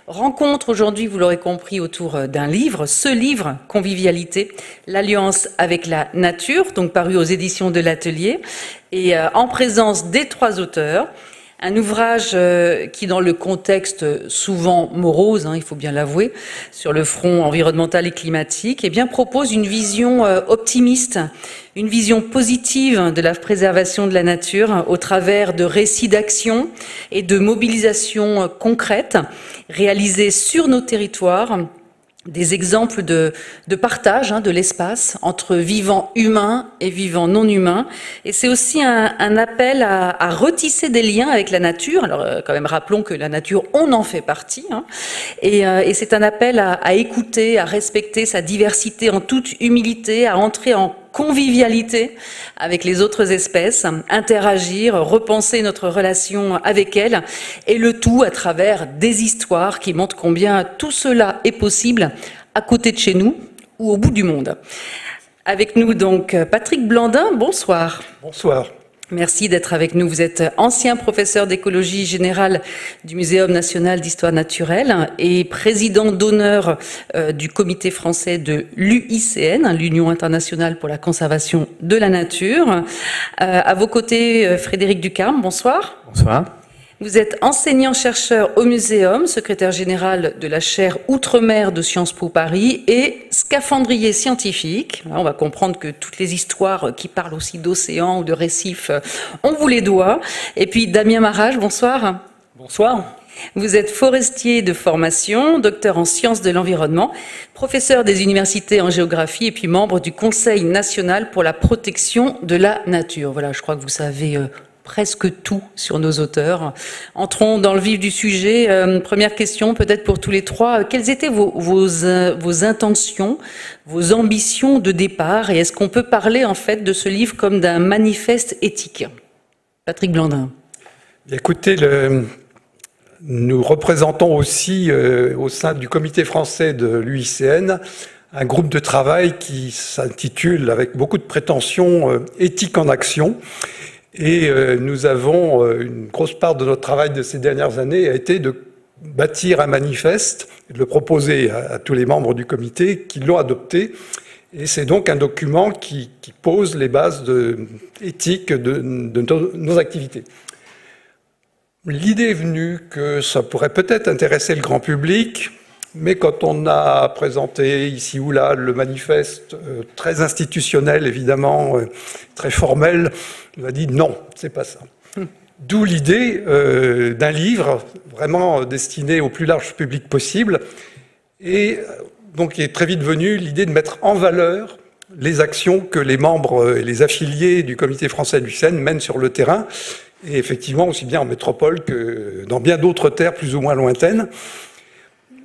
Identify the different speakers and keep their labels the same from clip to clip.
Speaker 1: rencontre aujourd'hui, vous l'aurez compris, autour d'un livre, ce livre, Convivialité, l'alliance avec la nature, donc paru aux éditions de l'Atelier, et en présence des 3 auteurs. Un ouvrage qui, dans le contexte souvent morose, il faut bien l'avouer, sur le front environnemental et climatique, eh bien, propose une vision optimiste, une vision positive de la préservation de la nature au travers de récits d'action et de mobilisation concrètes réalisées sur nos territoires, des exemples de partage de l'espace entre vivants humains et vivants non humains. Et c'est aussi un appel à retisser des liens avec la nature. Alors, quand même, rappelons que la nature, on en fait partie. Et c'est un appel à écouter, à respecter sa diversité en toute humilité, à entrer en convivialité avec les autres espèces, interagir, repenser notre relation avec elles, et le tout à travers des histoires qui montrent combien tout cela est possible à côté de chez nous ou au bout du monde. Avec nous donc Patrick Blandin, bonsoir.
Speaker 2: Bonsoir.
Speaker 1: Merci d'être avec nous. Vous êtes ancien professeur d'écologie générale du Muséum national d'histoire naturelle et président d'honneur du comité français de l'UICN, l'Union internationale pour la conservation de la nature. À vos côtés, Frédéric Ducarme, bonsoir.
Speaker 2: Bonsoir.
Speaker 1: Vous êtes enseignant-chercheur au Muséum, secrétaire général de la chaire Outre-mer de Sciences Po Paris et scaphandrier scientifique. Là, on va comprendre que toutes les histoires qui parlent aussi d'océans ou de récifs, on vous les doit. Et puis Damien Marrage, bonsoir.
Speaker 3: Bonsoir.
Speaker 1: Vous êtes forestier de formation, docteur en sciences de l'environnement, professeur des universités en géographie et puis membre du Conseil national pour la protection de la nature. Voilà, je crois que vous savez presque tout sur nos auteurs. Entrons dans le vif du sujet. Première question, peut-être pour tous les 3. Quelles étaient vos intentions, vos ambitions de départ? Et est-ce qu'on peut parler en fait de ce livre comme d'un manifeste éthique? Patrick Blandin.
Speaker 2: Écoutez, nous représentons aussi au sein du comité français de l'UICN un groupe de travail qui s'intitule avec beaucoup de prétention Éthique en action. Et nous avons, une grosse part de notre travail de ces dernières années a été de bâtir un manifeste, de le proposer à tous les membres du comité qui l'ont adopté. Et c'est donc un document qui pose les bases éthiques de nos activités. L'idée est venue que ça pourrait peut-être intéresser le grand public, mais quand on a présenté ici ou là le manifeste, très institutionnel évidemment, très formel, on a dit non, c'est pas ça. D'où l'idée d'un livre vraiment destiné au plus large public possible, et donc il est très vite venue l'idée de mettre en valeur les actions que les membres et les affiliés du comité français de l'UICN mènent sur le terrain, et effectivement aussi bien en métropole que dans bien d'autres terres plus ou moins lointaines.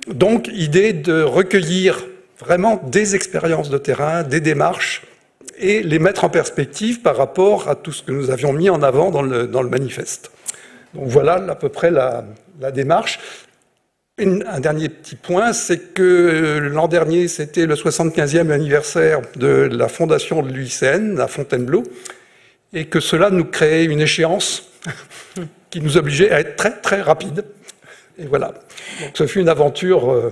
Speaker 2: Donc, idée de recueillir vraiment des expériences de terrain, des démarches, et les mettre en perspective par rapport à tout ce que nous avions mis en avant dans le manifeste. Donc voilà à peu près la démarche. Un dernier petit point, c'est que l'an dernier, c'était le 75e anniversaire de la fondation de l'UICN, à Fontainebleau, et que cela nous créait une échéance qui nous obligeait à être très très rapide. Et voilà. Donc ce fut une aventure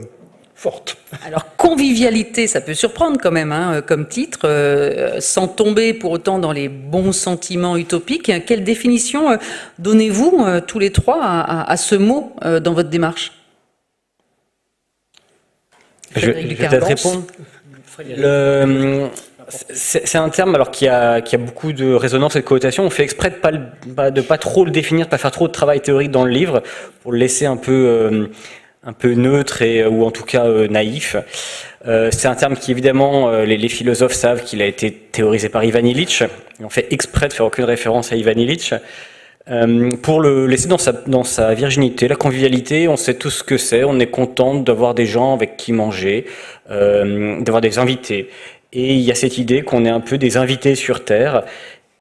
Speaker 2: forte.
Speaker 1: Alors convivialité, ça peut surprendre quand même comme titre, sans tomber pour autant dans les bons sentiments utopiques. Quelle définition donnez-vous tous les 3 à ce mot dans votre démarche?
Speaker 3: Je vais peut-être répondre. C'est un terme alors qui a beaucoup de résonance et de connotation. On fait exprès de pas trop le définir, de pas faire trop de travail théorique dans le livre, pour le laisser un peu neutre ou en tout cas naïf. C'est un terme qui évidemment les philosophes savent qu'il a été théorisé par Ivan Illich. On fait exprès de faire aucune référence à Ivan Illich. Pour le laisser dans sa virginité, la convivialité, on sait tout ce que c'est, on est content d'avoir des gens avec qui manger, d'avoir des invités. Et il y a cette idée qu'on est un peu des invités sur Terre.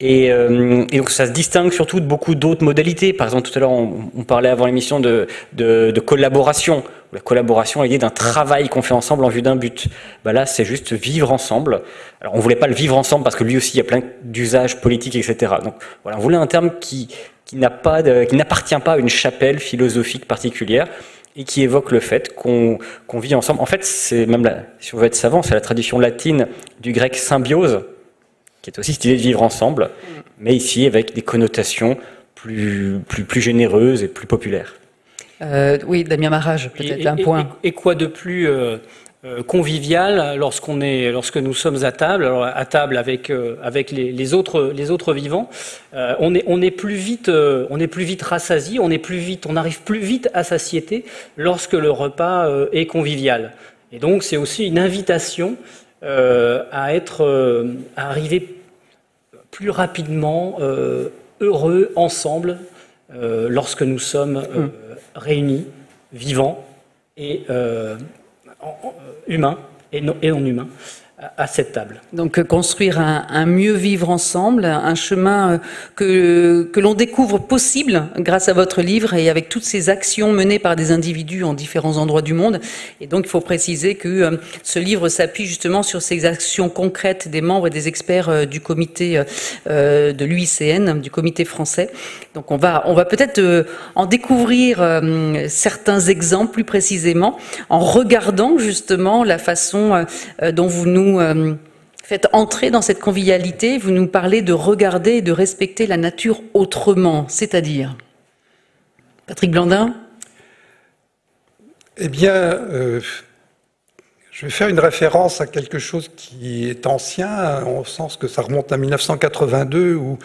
Speaker 3: Et donc ça se distingue surtout de beaucoup d'autres modalités. Par exemple, tout à l'heure, on parlait avant l'émission de collaboration. La collaboration, l'idée d'un travail qu'on fait ensemble en vue d'un but. Ben là, c'est juste vivre ensemble. Alors, on voulait pas le vivre ensemble parce que lui aussi, il y a plein d'usages politiques, etc. Donc, voilà, on voulait un terme qui n'appartient pas à une chapelle philosophique particulière et qui évoque le fait qu'on vit ensemble. En fait, c'est même, si on veut être savant, c'est la tradition latine du grec symbiose, qui est aussi cette idée de vivre ensemble, mais ici avec des connotations plus généreuses et plus populaires.
Speaker 1: Oui, Damien Marrage, peut-être un point.
Speaker 4: Et quoi de plus convivial lorsque nous sommes à table, alors à table avec les autres vivants, on est plus vite rassasié, on arrive plus vite à satiété lorsque le repas est convivial. Et donc c'est aussi une invitation à arriver plus rapidement heureux ensemble lorsque nous sommes réunis, vivants et humains et non humains à cette table.
Speaker 1: Donc construire un mieux vivre ensemble, un chemin que l'on découvre possible grâce à votre livre et avec toutes ces actions menées par des individus en différents endroits du monde. Et donc il faut préciser que ce livre s'appuie justement sur ces actions concrètes des membres et des experts du comité de l'UICN, du comité français. Donc on va peut-être en découvrir certains exemples plus précisément en regardant justement la façon dont vous nous faites entrer dans cette convivialité. Vous nous parlez de regarder et de respecter la nature autrement, c'est-à-dire Patrick Blandin?
Speaker 2: Eh bien, je vais faire une référence à quelque chose qui est ancien, en sens que ça remonte à 1982, où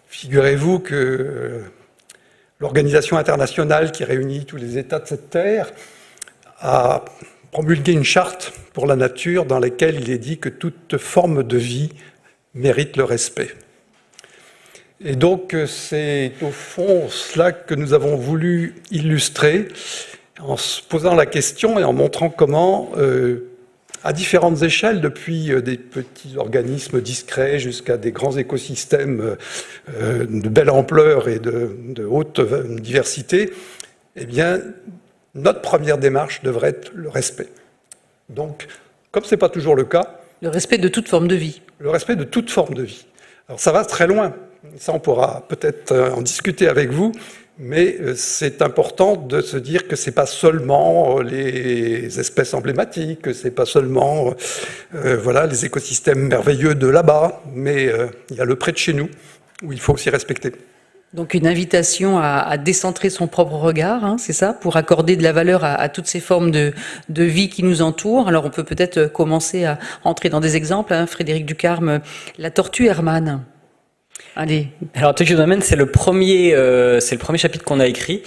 Speaker 2: figurez-vous que l'organisation internationale qui réunit tous les États de cette terre a promulgué une charte pour la nature dans laquelle il est dit que toute forme de vie mérite le respect. Et donc c'est au fond cela que nous avons voulu illustrer en se posant la question et en montrant comment, à différentes échelles, depuis des petits organismes discrets jusqu'à des grands écosystèmes de belle ampleur et de haute diversité, eh bien, notre première démarche devrait être le respect. Donc, comme ce n'est pas toujours le cas...
Speaker 1: Le respect de toute forme de vie.
Speaker 2: Le respect de toute forme de vie. Alors ça va très loin, ça on pourra peut-être en discuter avec vous, mais c'est important de se dire que ce n'est pas seulement les espèces emblématiques, que ce n'est pas seulement voilà, les écosystèmes merveilleux de là-bas, mais il y a le près de chez nous, où il faut aussi respecter.
Speaker 1: Donc une invitation à décentrer son propre regard, hein, c'est ça, pour accorder de la valeur à toutes ces formes de vie qui nous entourent. Alors on peut peut-être commencer à entrer dans des exemples. Hein. Frédéric Ducarme, la tortue Hermann. Allez.
Speaker 3: Alors la tortue Hermann, c'est le premier chapitre qu'on a écrit.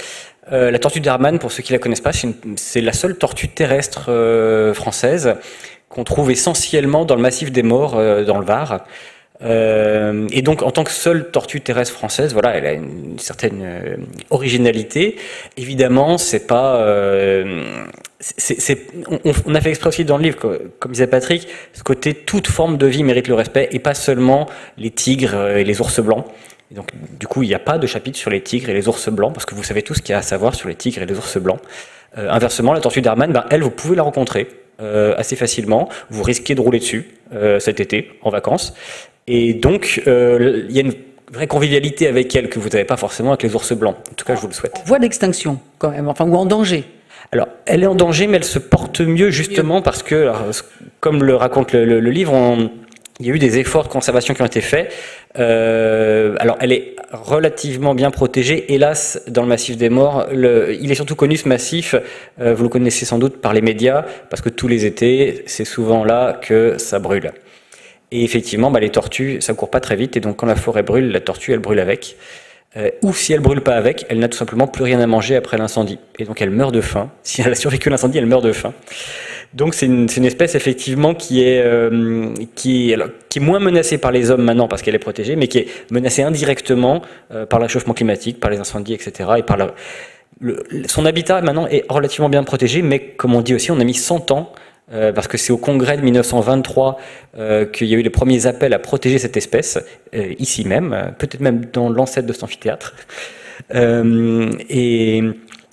Speaker 3: La tortue d'Hermann, pour ceux qui la connaissent pas, c'est la seule tortue terrestre française qu'on trouve essentiellement dans le massif des Maures, dans le Var. Et donc, en tant que seule tortue terrestre française, voilà, elle a une certaine originalité. Évidemment, c'est pas. On a fait exprès aussi dans le livre, comme disait Patrick, ce côté toute forme de vie mérite le respect, et pas seulement les tigres et les ours blancs. Et donc, du coup, il n'y a pas de chapitre sur les tigres et les ours blancs, parce que vous savez tout ce qu'il y a à savoir sur les tigres et les ours blancs. Inversement, la tortue d'Hermann, elle, vous pouvez la rencontrer assez facilement. Vous risquez de rouler dessus cet été, en vacances. Et donc, il y a une vraie convivialité avec elle que vous n'avez pas forcément avec les ours blancs. En tout cas, je vous le souhaite.
Speaker 1: En voie d'extinction, quand même, enfin, ou en danger.
Speaker 3: Alors, elle est en danger, mais elle se porte mieux justement parce que, alors, comme le raconte le livre, il y a eu des efforts de conservation qui ont été faits. Alors, elle est relativement bien protégée. Hélas, dans le massif des Maures, il est surtout connu ce massif, vous le connaissez sans doute par les médias, parce que tous les étés, c'est souvent là que ça brûle. Et effectivement, les tortues, ça court pas très vite, et donc quand la forêt brûle, la tortue, elle brûle avec. Ou si elle brûle pas avec, elle n'a tout simplement plus rien à manger après l'incendie. Et donc elle meurt de faim. Si elle a survécu à l'incendie, elle meurt de faim. Donc c'est une espèce effectivement qui est moins menacée par les hommes maintenant parce qu'elle est protégée, mais qui est menacée indirectement par le réchauffement climatique, par les incendies, etc. Et par son habitat maintenant est relativement bien protégé, mais comme on dit aussi, on a mis 100 ans parce que c'est au congrès de 1923 qu'il y a eu les premiers appels à protéger cette espèce, ici même, peut-être même dans l'ancêtre de cet amphithéâtre. Et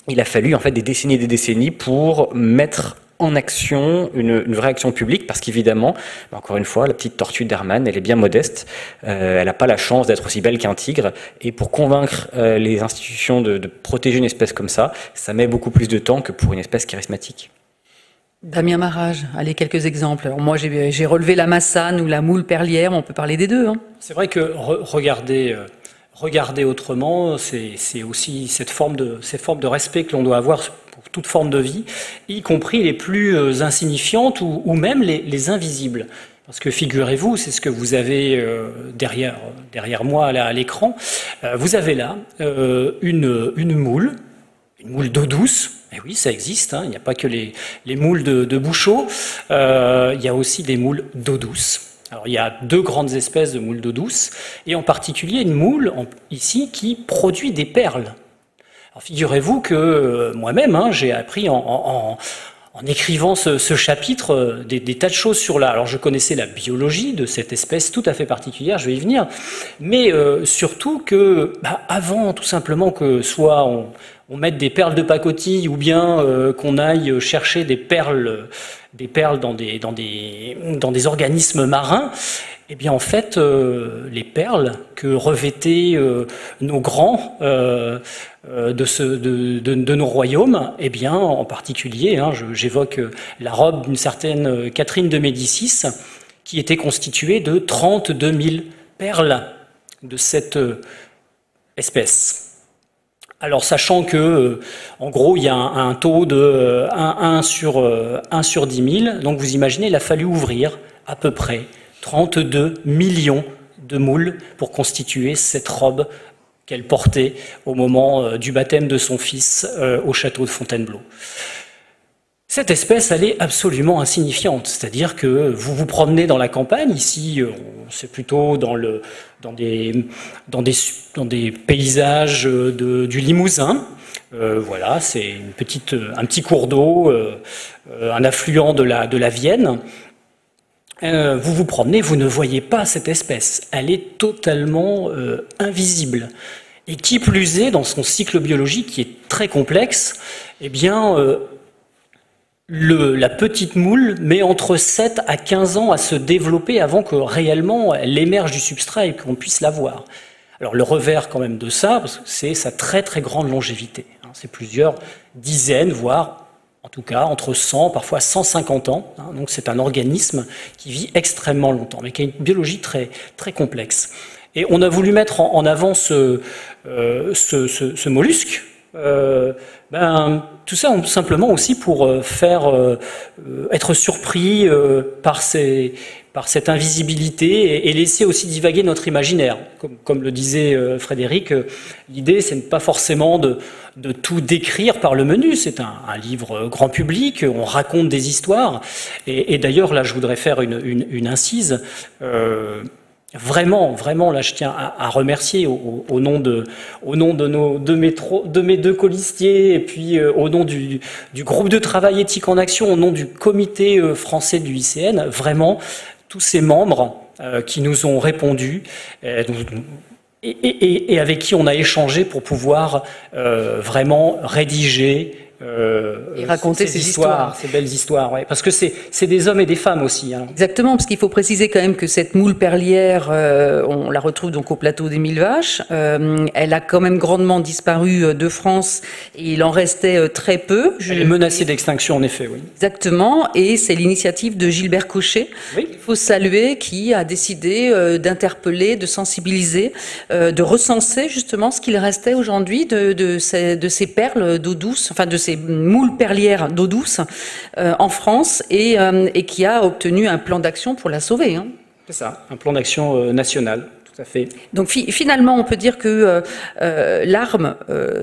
Speaker 3: il a fallu en fait des décennies et des décennies pour mettre en action, une vraie action publique, parce qu'évidemment, encore une fois, la petite tortue d'Hermann, elle est bien modeste, elle n'a pas la chance d'être aussi belle qu'un tigre, et pour convaincre les institutions de protéger une espèce comme ça met beaucoup plus de temps que pour une espèce charismatique.
Speaker 1: Damien Marrage, allez, quelques exemples. Alors moi, j'ai relevé la massane ou la moule perlière, on peut parler des deux. Hein.
Speaker 4: C'est vrai que regarder autrement, c'est aussi cette forme de respect que l'on doit avoir pour toute forme de vie, y compris les plus insignifiantes ou même les invisibles. Parce que figurez-vous, c'est ce que vous avez derrière moi là, à l'écran, vous avez là une moule d'eau douce. Et oui, ça existe, hein. Il n'y a pas que les moules de Bouchot, il y a aussi des moules d'eau douce. Alors, il y a deux grandes espèces de moules d'eau douce, et en particulier une moule ici qui produit des perles. Alors, figurez-vous que moi-même, hein, j'ai appris en écrivant ce chapitre des tas de choses sur alors je connaissais la biologie de cette espèce tout à fait particulière, je vais y venir, mais surtout que avant tout simplement que soit on mette des perles de pacotille ou bien qu'on aille chercher des perles dans des organismes marins, eh bien en fait les perles que revêtaient nos grands de nos royaumes, eh bien en particulier, hein, j'évoque la robe d'une certaine Catherine de Médicis, qui était constituée de 32 000 perles de cette espèce. Alors, sachant que, en gros, il y a un taux de 1 sur 10 000, donc vous imaginez, il a fallu ouvrir à peu près 32 millions de moules pour constituer cette robe qu'elle portait au moment du baptême de son fils au château de Fontainebleau. Cette espèce, elle est absolument insignifiante, c'est-à-dire que vous vous promenez dans la campagne, ici c'est plutôt dans des paysages du Limousin, voilà, c'est un petit cours d'eau, un affluent de la Vienne. Vous vous promenez, vous ne voyez pas cette espèce, elle est totalement invisible. Et qui plus est, dans son cycle biologique qui est très complexe, eh bien la petite moule met entre 7 à 15 ans à se développer avant que réellement elle émerge du substrat et qu'on puisse la voir. Alors le revers quand même de ça, c'est sa très très grande longévité. C'est plusieurs dizaines, voire en tout cas entre 100, parfois 150 ans. Donc c'est un organisme qui vit extrêmement longtemps, mais qui a une biologie très, très complexe. Et on a voulu mettre en avant ce mollusque, tout ça simplement aussi pour être surpris par cette invisibilité et laisser aussi divaguer notre imaginaire. Comme le disait Frédéric, l'idée c'est pas forcément de tout décrire par le menu, c'est un livre grand public, on raconte des histoires, et d'ailleurs là je voudrais faire une incise. Vraiment, là, je tiens à remercier au nom de mes deux colistiers et puis au nom du groupe de travail éthique en action, au nom du comité français du ICN, vraiment tous ces membres qui nous ont répondu et avec qui on a échangé pour pouvoir vraiment rédiger
Speaker 1: et raconter ces histoires.
Speaker 4: Ces belles histoires, ouais. Parce que c'est des hommes et des femmes aussi. Hein.
Speaker 1: Exactement, parce qu'il faut préciser quand même que cette moule perlière, on la retrouve donc au plateau des Mille Vaches. Elle a quand même grandement disparu de France et il en restait très peu.
Speaker 4: Elle est menacée d'extinction, en effet, oui.
Speaker 1: Exactement, et c'est l'initiative de Gilbert Cochet,
Speaker 4: oui.
Speaker 1: Il faut saluer, qui a décidé d'interpeller, de sensibiliser, de recenser justement ce qu'il restait aujourd'hui de ces perles d'eau douce, enfin de ces moules perlières d'eau douce en France et qui a obtenu un plan d'action pour la sauver. Hein.
Speaker 4: C'est ça, un plan d'action national, tout à fait.
Speaker 1: Donc finalement, on peut dire que l'arme,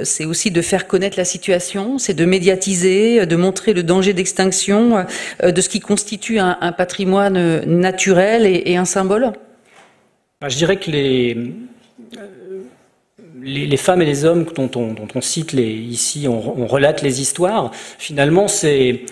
Speaker 1: c'est aussi de faire connaître la situation, c'est de médiatiser, de montrer le danger d'extinction de ce qui constitue un patrimoine naturel et un symbole.
Speaker 4: Je dirais que les femmes et les hommes dont on cite ici, on relate les histoires, finalement c'est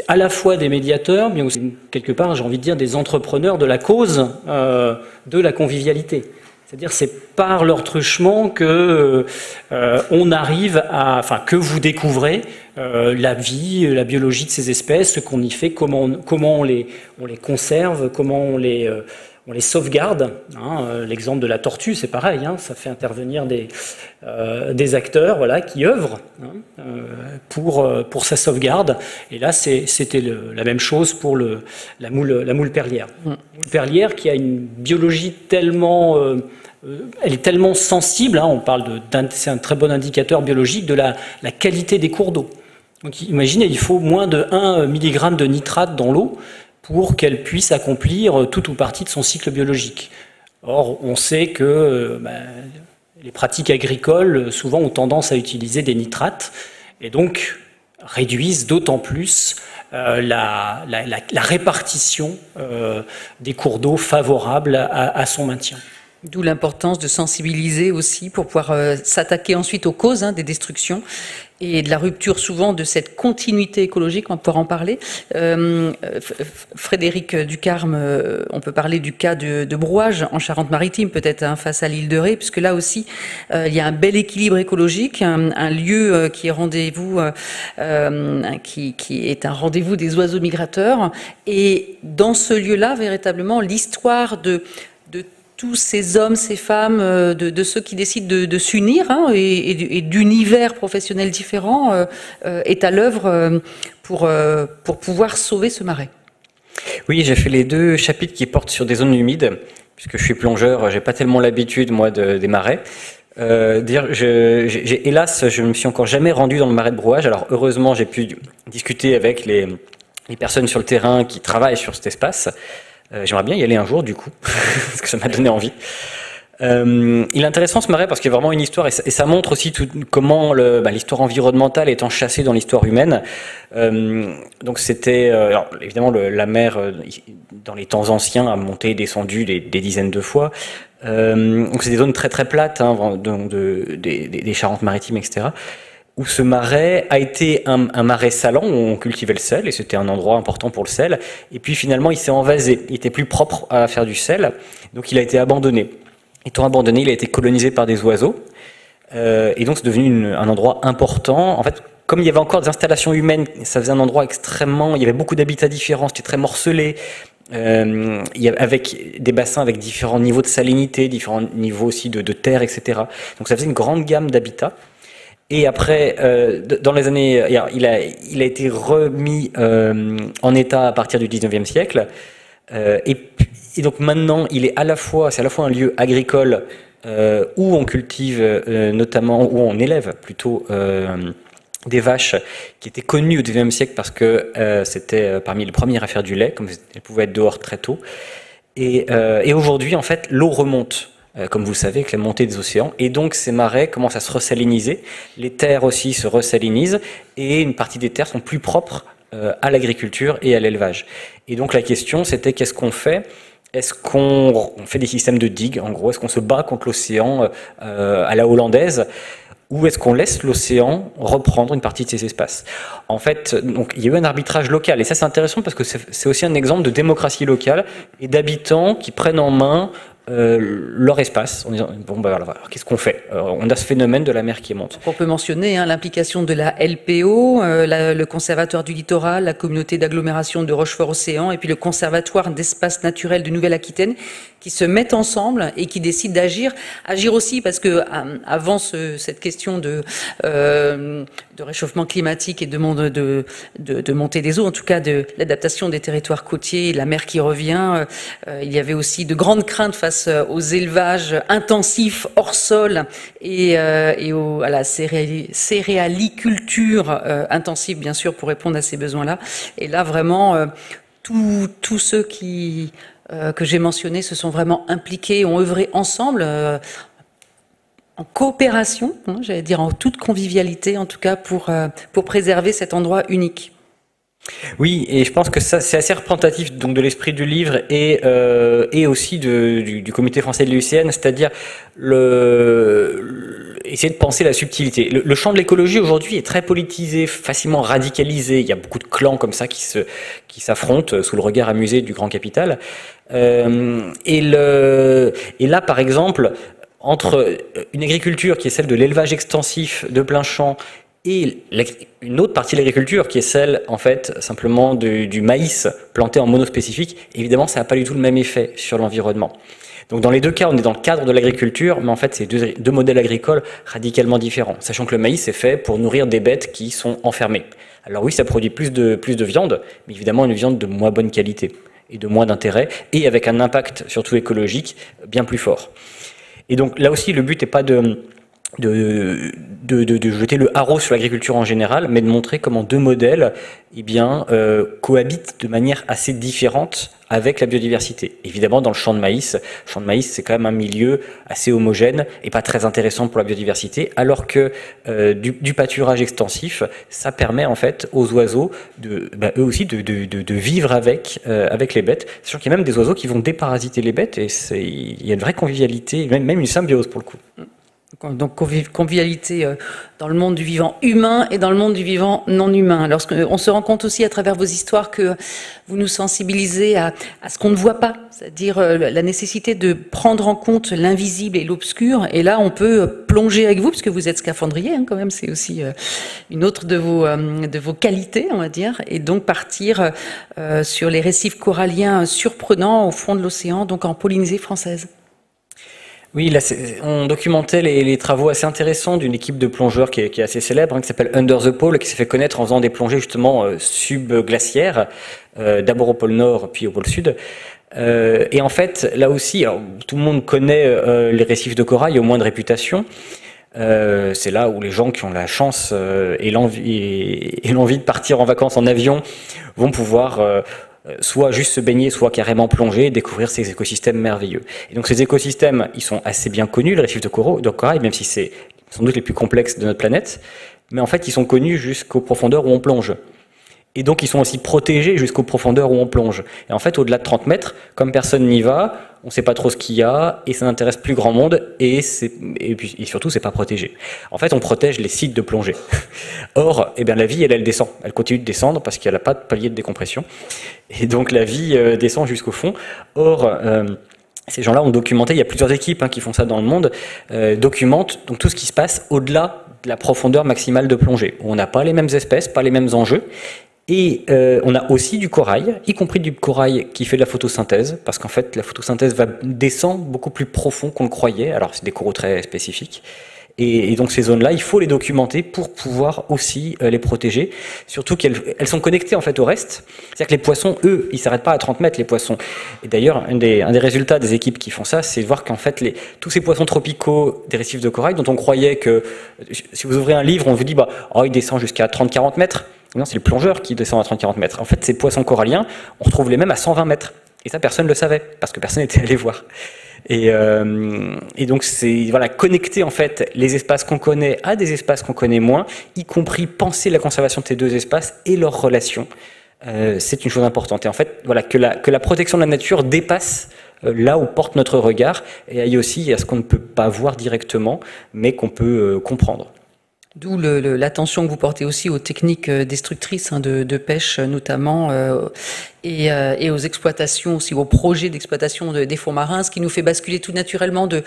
Speaker 4: à la fois des médiateurs, mais aussi quelque part, j'ai envie de dire, des entrepreneurs de la cause de la convivialité. C'est-à-dire c'est par leur truchement que on arrive à, enfin que vous découvrez la vie, la biologie de ces espèces, ce qu'on y fait, comment on les conserve, comment on les sauvegarde. L'exemple de la tortue, c'est pareil, ça fait intervenir des acteurs, voilà, qui œuvrent pour sa sauvegarde. Et là, c'était la même chose pour la moule perlière. La moule perlière qui a une biologie tellement elle est tellement sensible, on parle c'est un très bon indicateur biologique de la qualité des cours d'eau. Donc imaginez, il faut moins de 1 mg de nitrate dans l'eau pour qu'elle puisse accomplir tout ou partie de son cycle biologique. Or, on sait que les pratiques agricoles, souvent, ont tendance à utiliser des nitrates, et donc réduisent d'autant plus la répartition des cours d'eau favorables à son maintien.
Speaker 1: D'où l'importance de sensibiliser aussi pour pouvoir s'attaquer ensuite aux causes des destructions et de la rupture souvent de cette continuité écologique, on va pouvoir en parler. Frédéric Ducarme, on peut parler du cas de Brouage en Charente-Maritime, peut-être face à l'île de Ré, puisque là aussi il y a un bel équilibre écologique, un lieu qui est rendez-vous, qui est un rendez-vous des oiseaux migrateurs. Et dans ce lieu-là, véritablement, l'histoire de tous ces hommes, ces femmes, de ceux qui décident de s'unir et d'univers professionnels différents est à l'œuvre pour pouvoir sauver ce marais.
Speaker 3: Oui, j'ai fait les 2 chapitres qui portent sur des zones humides, puisque je suis plongeur, j'ai pas tellement l'habitude, moi, des marais. Hélas, je ne me suis encore jamais rendu dans le marais de Brouage. Alors heureusement, j'ai pu discuter avec les personnes sur le terrain qui travaillent sur cet espace. J'aimerais bien y aller un jour, du coup, parce que ça m'a donné envie. Il est intéressant ce marais parce qu'il y a vraiment une histoire, et ça montre aussi comment l'histoire environnementale est enchâssée dans l'histoire humaine. Donc c'était, évidemment, la mer, dans les temps anciens, a monté et descendu des dizaines de fois. Donc c'est des zones très très plates, des Charentes-Maritimes, etc., où ce marais a été un marais salant, où on cultivait le sel, et c'était un endroit important pour le sel. Et puis finalement, il s'est envasé. Il était plus propre à faire du sel, donc il a été abandonné. Étant abandonné, il a été colonisé par des oiseaux. Et donc c'est devenu un endroit important. En fait, comme il y avait encore des installations humaines, ça faisait un endroit extrêmement... Il y avait beaucoup d'habitats différents, c'était très morcelé. Avec des bassins avec différents niveaux de salinité, différents niveaux aussi de terre, etc. Donc ça faisait une grande gamme d'habitats. Et après, dans les années, il a été remis en état à partir du 19e siècle. Et donc maintenant, c'est à la fois un lieu agricole où on cultive notamment, où on élève plutôt des vaches qui étaient connues au 19e siècle parce que c'était parmi les premières à faire du lait, comme elles pouvaient être dehors très tôt. Et aujourd'hui, en fait, l'eau remonte. Comme vous le savez, avec la montée des océans. Et donc, ces marais commencent à se resaliniser. Les terres aussi se resalinisent. Et une partie des terres sont plus propres à l'agriculture et à l'élevage. Et donc, la question, c'était qu'est-ce qu'on fait? Est-ce qu'on fait des systèmes de digues, en gros? Est-ce qu'on se bat contre l'océan à la hollandaise? Ou est-ce qu'on laisse l'océan reprendre une partie de ces espaces? En fait, donc, il y a eu un arbitrage local. Et ça, c'est intéressant parce que c'est aussi un exemple de démocratie locale et d'habitants qui prennent en main leur espace, en disant bon voilà, qu'est-ce qu'on fait? On a ce phénomène de la mer qui monte.
Speaker 1: On peut mentionner l'implication de la LPO, le Conservatoire du littoral, la communauté d'agglomération de Rochefort-Océan et puis le Conservatoire d'espaces naturels de Nouvelle-Aquitaine qui se mettent ensemble et qui décident d'agir aussi parce que avant cette question de réchauffement climatique et de montée des eaux, en tout cas de l'adaptation des territoires côtiers, la mer qui revient, il y avait aussi de grandes craintes face aux élevages intensifs hors sol et à la céréaliculture intensive, bien sûr, pour répondre à ces besoins-là. Et là, vraiment, tous ceux que j'ai mentionnés se sont vraiment impliqués, ont œuvré ensemble, en coopération, j'allais dire en toute convivialité, en tout cas, pour préserver cet endroit unique.
Speaker 3: Oui, et je pense que ça, c'est assez représentatif donc de l'esprit du livre et aussi du Comité français de l'UICN, c'est-à-dire essayer de penser la subtilité. Le champ de l'écologie aujourd'hui est très politisé, facilement radicalisé. Il y a beaucoup de clans comme ça qui s'affrontent sous le regard amusé du grand capital. Et là, par exemple, entre une agriculture qui est celle de l'élevage extensif de plein champ et une autre partie de l'agriculture qui est celle, en fait, simplement du maïs planté en monospécifique, évidemment, ça n'a pas du tout le même effet sur l'environnement. Donc dans les deux cas, on est dans le cadre de l'agriculture, mais en fait, c'est deux modèles agricoles radicalement différents, sachant que le maïs est fait pour nourrir des bêtes qui sont enfermées. Alors oui, ça produit plus de viande, mais évidemment une viande de moins bonne qualité et de moins d'intérêt, et avec un impact surtout écologique bien plus fort. Et donc là aussi, le but n'est pas de jeter le haro sur l'agriculture en général, mais de montrer comment deux modèles cohabitent de manière assez différente avec la biodiversité. Évidemment, dans le champ de maïs, c'est quand même un milieu assez homogène et pas très intéressant pour la biodiversité, alors que du pâturage extensif, ça permet en fait aux oiseaux eux aussi de vivre avec les bêtes. Sachant qu'il y a même des oiseaux qui vont déparasiter les bêtes, et il y a une vraie convivialité, même une symbiose pour le coup.
Speaker 1: Donc convivialité dans le monde du vivant humain et dans le monde du vivant non humain. On se rend compte aussi à travers vos histoires que vous nous sensibilisez à ce qu'on ne voit pas, c'est-à-dire la nécessité de prendre en compte l'invisible et l'obscur. Et là, on peut plonger avec vous, parce que vous êtes scaphandrier, hein, quand même, c'est aussi une autre de vos qualités, on va dire, et donc partir sur les récifs coralliens surprenants au fond de l'océan, donc en Polynésie française.
Speaker 3: Oui, là, on documentait les travaux assez intéressants d'une équipe de plongeurs qui est assez célèbre, hein, qui s'appelle Under the Pole, qui s'est fait connaître en faisant des plongées justement subglaciaires, d'abord au pôle Nord, puis au pôle Sud. Et en fait, là aussi, alors, tout le monde connaît les récifs de corail, au moins de réputation. C'est là où les gens qui ont la chance et l'envie de partir en vacances en avion vont pouvoir soit juste se baigner, soit carrément plonger et découvrir ces écosystèmes merveilleux. Et donc ces écosystèmes, ils sont assez bien connus, les récifs de corail, même si c'est sans doute les plus complexes de notre planète, mais en fait ils sont connus jusqu'aux profondeurs où on plonge. Et donc ils sont aussi protégés jusqu'aux profondeurs où on plonge. Et en fait, au-delà de 30 mètres, comme personne n'y va, on ne sait pas trop ce qu'il y a, et ça n'intéresse plus grand monde, et surtout, c'est pas protégé. En fait, on protège les sites de plongée. Or, la vie, elle descend. Elle continue de descendre parce qu'elle n'a pas de palier de décompression. Et donc la vie descend jusqu'au fond. Or, ces gens-là ont documenté, il y a plusieurs équipes qui font ça dans le monde, documentent donc tout ce qui se passe au-delà de la profondeur maximale de plongée, où on n'a pas les mêmes espèces, pas les mêmes enjeux. Et on a aussi du corail, y compris du corail qui fait de la photosynthèse, parce qu'en fait la photosynthèse va descendre beaucoup plus profond qu'on le croyait, alors c'est des coraux très spécifiques. Et donc ces zones-là, il faut les documenter pour pouvoir aussi les protéger, surtout qu'elles sont connectées en fait au reste. C'est-à-dire que les poissons, eux, ils s'arrêtent pas à 30 mètres les poissons. Et d'ailleurs, un des résultats des équipes qui font ça, c'est de voir qu'en fait tous ces poissons tropicaux des récifs de corail, dont on croyait que, si vous ouvrez un livre, on vous dit il descend jusqu'à 30-40 mètres. Non, c'est le plongeur qui descend à 30-40 mètres. En fait, ces poissons coralliens, on retrouve les mêmes à 120 mètres. Et ça, personne ne le savait, parce que personne n'était allé voir. Et donc, c'est connecter en fait les espaces qu'on connaît à des espaces qu'on connaît moins, y compris penser la conservation de ces deux espaces et leurs relations. C'est une chose importante. Et en fait, que la protection de la nature dépasse là où porte notre regard, et aille aussi à ce qu'on ne peut pas voir directement, mais qu'on peut comprendre.
Speaker 1: D'où l'attention que vous portez aussi aux techniques destructrices de pêche notamment, et aux exploitations aussi, aux projets d'exploitation des fonds marins, ce qui nous fait basculer tout naturellement de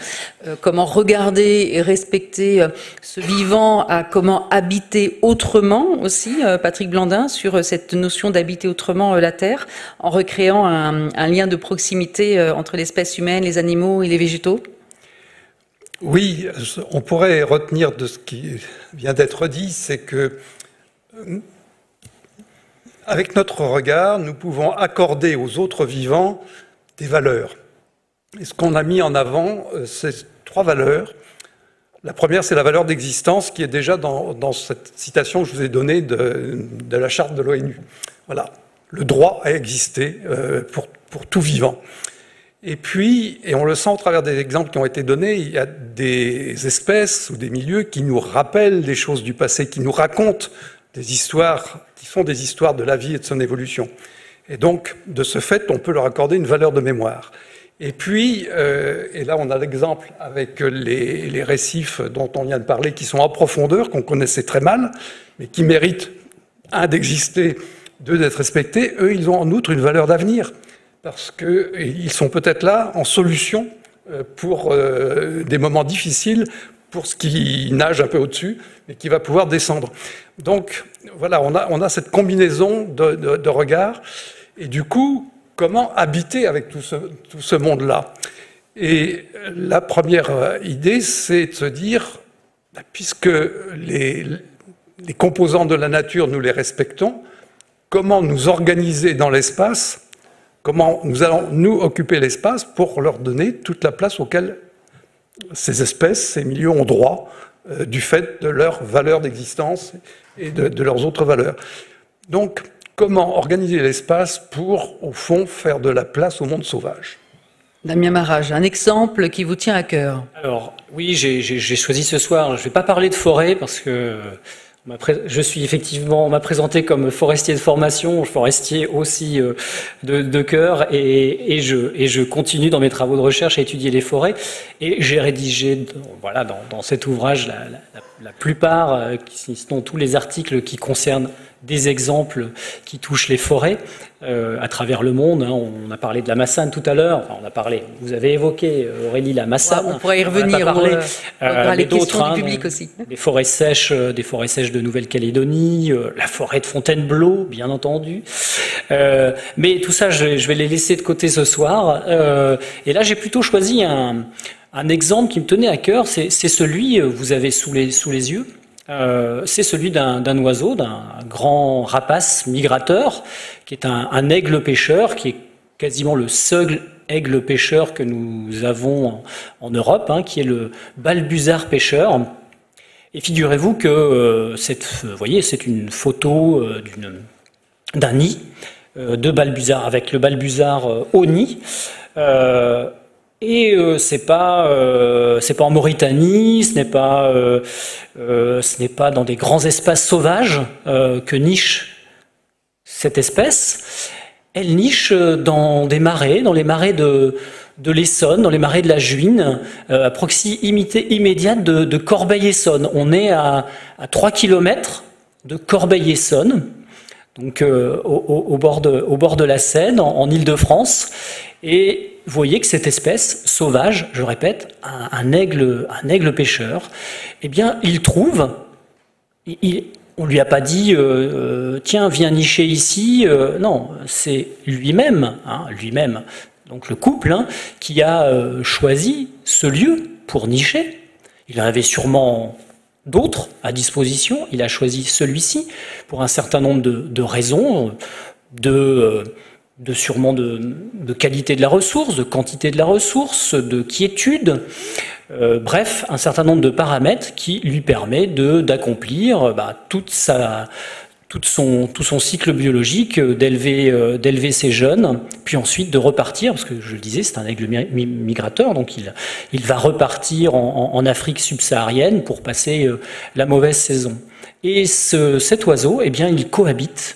Speaker 1: comment regarder et respecter ce vivant à comment habiter autrement aussi, Patrick Blandin, sur cette notion d'habiter autrement la Terre, en recréant un lien de proximité entre l'espèce humaine, les animaux et les végétaux.
Speaker 2: Oui, on pourrait retenir de ce qui vient d'être dit, c'est que avec notre regard, nous pouvons accorder aux autres vivants des valeurs. Et ce qu'on a mis en avant, c'est 3 valeurs. La première, c'est la valeur d'existence qui est déjà dans cette citation que je vous ai donnée de la charte de l'ONU. Voilà, le droit à exister pour tout vivant. Et puis, et on le sent au travers des exemples qui ont été donnés, il y a des espèces ou des milieux qui nous rappellent des choses du passé, qui nous racontent des histoires, qui sont des histoires de la vie et de son évolution. Et donc, de ce fait, on peut leur accorder une valeur de mémoire. Et puis, et là on a l'exemple avec les récifs dont on vient de parler, qui sont en profondeur, qu'on connaissait très mal, mais qui méritent, un, d'exister, deux, d'être respectés. Eux, ils ont en outre une valeur d'avenir, parce qu'ils sont peut-être là en solution pour des moments difficiles, pour ce qui nage un peu au-dessus, mais qui va pouvoir descendre. Donc voilà, on a cette combinaison de regards, et du coup, comment habiter avec tout ce monde-là? Et la première idée, c'est de se dire, puisque les composants de la nature, nous les respectons, comment nous organiser dans l'espace, comment nous allons nous occuper l'espace pour leur donner toute la place auquel ces espèces, ces milieux ont droit, du fait de leur valeur d'existence et de leurs autres valeurs. Donc, comment organiser l'espace pour, au fond, faire de la place au monde sauvage?
Speaker 1: Damien Marrage, un exemple qui vous tient à cœur.
Speaker 4: Alors, oui, j'ai choisi ce soir, je ne vais pas parler de forêt parce que je suis effectivement, on m'a présenté comme forestier de formation, forestier aussi de cœur, et je continue dans mes travaux de recherche à étudier les forêts. Et j'ai rédigé, voilà, dans cet ouvrage la plupart, sinon tous les articles qui concernent des exemples qui touchent les forêts à travers le monde. On a parlé de la Massane tout à l'heure. Enfin, vous avez évoqué, Aurélie, la Massane.
Speaker 1: On pourrait y revenir. On aura les questions du public aussi.
Speaker 4: Des forêts sèches de Nouvelle-Calédonie, la forêt de Fontainebleau, bien entendu. Mais tout ça, je vais les laisser de côté ce soir. Et là, j'ai plutôt choisi un exemple qui me tenait à cœur. C'est celui, vous avez sous les yeux, c'est celui d'un oiseau, d'un grand rapace migrateur, qui est un aigle pêcheur, qui est quasiment le seul aigle pêcheur que nous avons en Europe, qui est le balbuzard pêcheur. Et figurez-vous que vous voyez, c'est une photo d'un nid de balbuzard, avec le balbuzard au nid. Et c'est pas en Mauritanie, ce n'est pas dans des grands espaces sauvages que niche cette espèce. Elle niche dans des marais, dans les marais de l'Essonne, dans les marais de la Juine, à proximité immédiate de Corbeil-Essonnes. On est à 3 km de Corbeil-Essonnes, donc au bord de la Seine, en Île-de-France. Et vous voyez que cette espèce sauvage, je répète, un aigle pêcheur, eh bien, il trouve, on lui a pas dit tiens, viens nicher ici. Non, c'est lui-même, donc le couple, qui a choisi ce lieu pour nicher. Il en avait sûrement d'autres à disposition. Il a choisi celui-ci pour un certain nombre de raisons, sûrement de qualité de la ressource, de quantité de la ressource, de quiétude, bref, un certain nombre de paramètres qui lui permet d'accomplir tout son cycle biologique, d'élever ses jeunes, puis ensuite de repartir, parce que je le disais, c'est un aigle migrateur, donc il va repartir en Afrique subsaharienne pour passer la mauvaise saison. Et cet oiseau, eh bien, il cohabite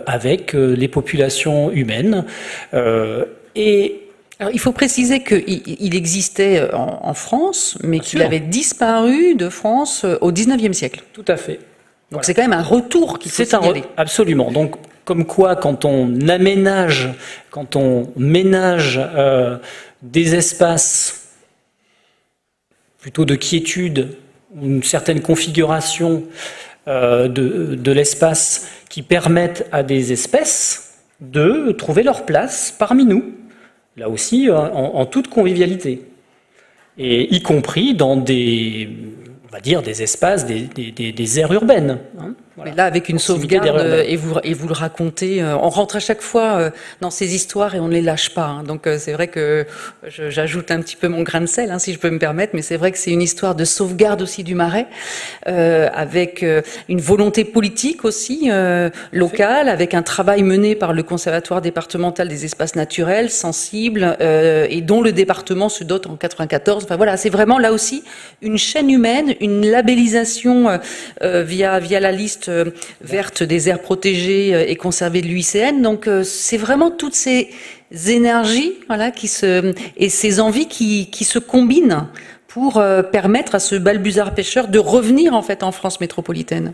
Speaker 4: avec les populations humaines. Alors,
Speaker 1: il faut préciser qu'il existait en France, mais qu'il avait disparu de France au XIXe siècle.
Speaker 4: Tout à fait.
Speaker 1: Donc
Speaker 4: voilà.
Speaker 1: C'est quand même un retour qu'il faut signaler.
Speaker 4: Absolument. Donc, comme quoi, quand on ménage des espaces plutôt de quiétude, une certaine configuration de l'espace qui permettent à des espèces de trouver leur place parmi nous, là aussi en toute convivialité, et y compris dans des espaces, des aires urbaines.
Speaker 1: Voilà. Mais là, avec une sauvegarde, et vous le racontez, on rentre à chaque fois dans ces histoires et on ne les lâche pas. Donc c'est vrai que j'ajoute un petit peu mon grain de sel, si je peux me permettre, mais c'est vrai que c'est une histoire de sauvegarde aussi du Marais, avec une volonté politique aussi locale, avec un travail mené par le Conservatoire départemental des espaces naturels sensibles, et dont le département se dote en 94. Enfin voilà, c'est vraiment là aussi une chaîne humaine, une labellisation via la liste verte des aires protégées et conservées de l'UICN. Donc c'est vraiment toutes ces énergies, voilà, et ces envies qui se combinent pour permettre à ce Balbuzard pêcheur de revenir en fait en France métropolitaine.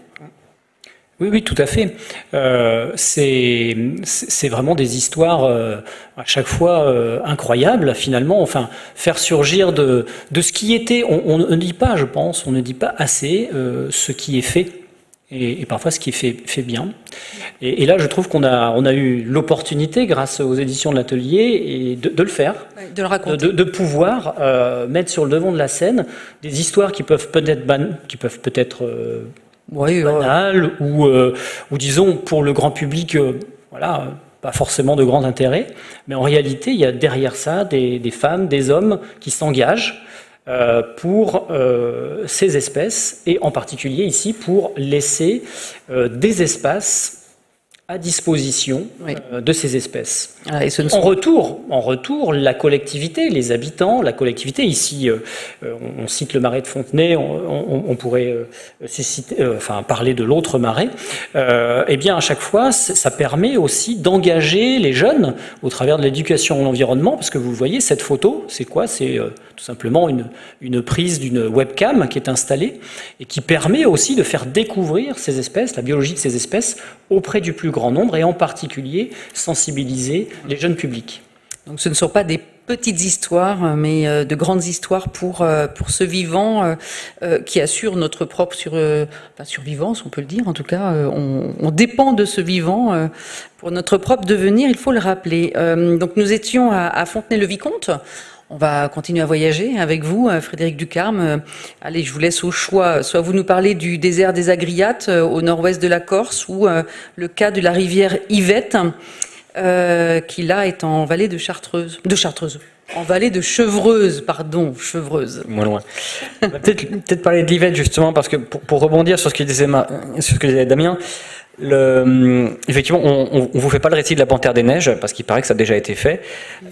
Speaker 4: Oui, oui, tout à fait. C'est vraiment des histoires à chaque fois incroyables, finalement. Enfin, faire surgir de ce qui était, on ne dit pas, je pense, on ne dit pas assez ce qui est fait. Et parfois ce qui est fait bien. Et là, je trouve qu'on a eu l'opportunité, grâce aux éditions de l'Atelier, de le faire,
Speaker 1: de le raconter,
Speaker 4: de pouvoir mettre sur le devant de la scène des histoires qui peuvent peut-être banales ou disons pour le grand public, voilà, pas forcément de grand intérêt. Mais en réalité, il y a derrière ça des femmes, des hommes qui s'engagent pour ces espèces, et en particulier ici pour laisser des espaces à disposition de ces espèces.
Speaker 1: Ah, et
Speaker 4: en retour, la collectivité, les habitants, la collectivité, ici on cite le marais de Fontenay, on pourrait parler de l'autre marais, eh bien à chaque fois ça permet aussi d'engager les jeunes au travers de l'éducation à l'environnement, parce que vous voyez cette photo, c'est quoi? C'est tout simplement une prise d'une webcam qui est installée et qui permet aussi de faire découvrir ces espèces, la biologie de ces espèces, auprès du plus grand nombre, et en particulier sensibiliser les jeunes publics.
Speaker 1: Donc ce ne sont pas des petites histoires, mais de grandes histoires pour ce vivant qui assure notre propre survivance, on peut le dire. En tout cas, on dépend de ce vivant pour notre propre devenir, il faut le rappeler. Donc nous étions à Fontenay-le-Vicomte. On va continuer à voyager avec vous, Frédéric Ducarme. Allez, je vous laisse au choix. Soit vous nous parlez du désert des Agriates au nord-ouest de la Corse, ou le cas de la rivière Yvette, qui là est en vallée de Chartreuse. En vallée de Chevreuse, pardon, Chevreuse.
Speaker 3: Moins loin. On va peut-être parler de l'Yvette justement, parce que pour rebondir sur ce que disait Damien, effectivement, on vous fait pas le récit de la Panthère des Neiges, parce qu'il paraît que ça a déjà été fait.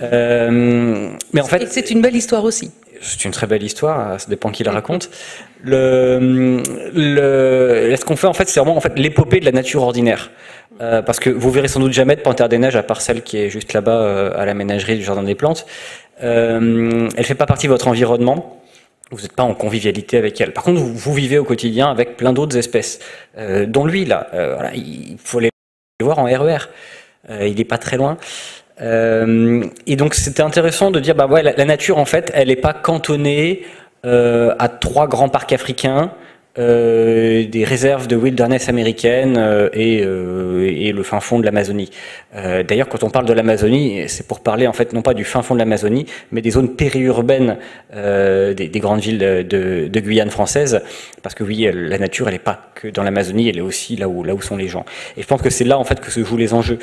Speaker 3: Mais en fait,
Speaker 1: c'est une belle histoire aussi.
Speaker 3: C'est une très belle histoire, ça dépend qui la raconte. Ce qu'on fait en fait, c'est vraiment l'épopée de la nature ordinaire. Parce que vous verrez sans doute jamais de Panthère des Neiges, à part celle qui est juste là-bas à la ménagerie du Jardin des Plantes. Elle fait pas partie de votre environnement. Vous n'êtes pas en convivialité avec elle. Par contre, vous vivez au quotidien avec plein d'autres espèces, dont lui, là. Voilà, il faut les voir en RER. Il n'est pas très loin. Et donc, c'était intéressant de dire, bah ouais, la nature, en fait, elle n'est pas cantonnée à 3 grands parcs africains, des réserves de wilderness américaines et le fin fond de l'Amazonie. D'ailleurs, quand on parle de l'Amazonie, c'est pour parler en fait non pas du fin fond de l'Amazonie, mais des zones périurbaines des grandes villes de Guyane française, parce que oui, la nature, elle n'est pas que dans l'Amazonie, elle est aussi là où sont les gens. Et je pense que c'est là en fait que se jouent les enjeux.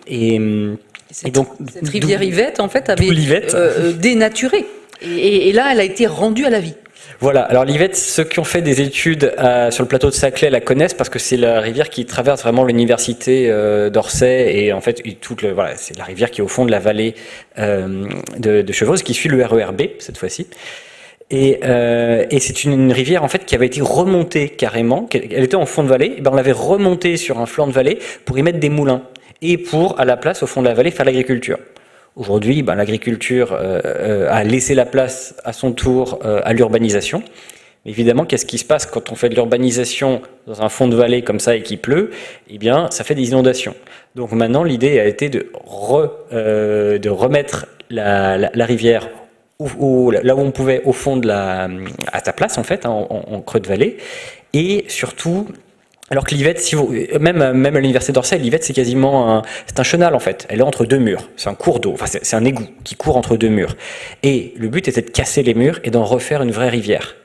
Speaker 3: Et donc
Speaker 1: cette rivière Yvette, en fait, avait dénaturé. Et là, elle a été rendue à la vie.
Speaker 3: Voilà, alors l'Yvette, ceux qui ont fait des études sur le plateau de Saclay la connaissent, parce que c'est la rivière qui traverse vraiment l'université d'Orsay, et en fait voilà, c'est la rivière qui est au fond de la vallée de Chevreuse, qui suit le RERB cette fois-ci. Et c'est une rivière en fait qui avait été remontée carrément, elle était en fond de vallée, et ben on l'avait remontée sur un flanc de vallée pour y mettre des moulins, et pour à la place au fond de la vallée faire l'agriculture. Aujourd'hui, ben, l'agriculture a laissé la place à son tour à l'urbanisation. Évidemment, qu'est-ce qui se passe quand on fait de l'urbanisation dans un fond de vallée comme ça et qu'il pleut? Eh bien, ça fait des inondations. Donc maintenant, l'idée a été de remettre la rivière là où on pouvait, au fond à sa place en fait, hein, en creux de vallée, et surtout. Alors que l'Yvette, même à l'université d'Orsay, l'Yvette c'est quasiment c'est un chenal en fait. Elle est entre 2 murs. C'est un cours d'eau. Enfin, c'est un égout qui court entre 2 murs. Et le but était de casser les murs et d'en refaire une vraie rivière.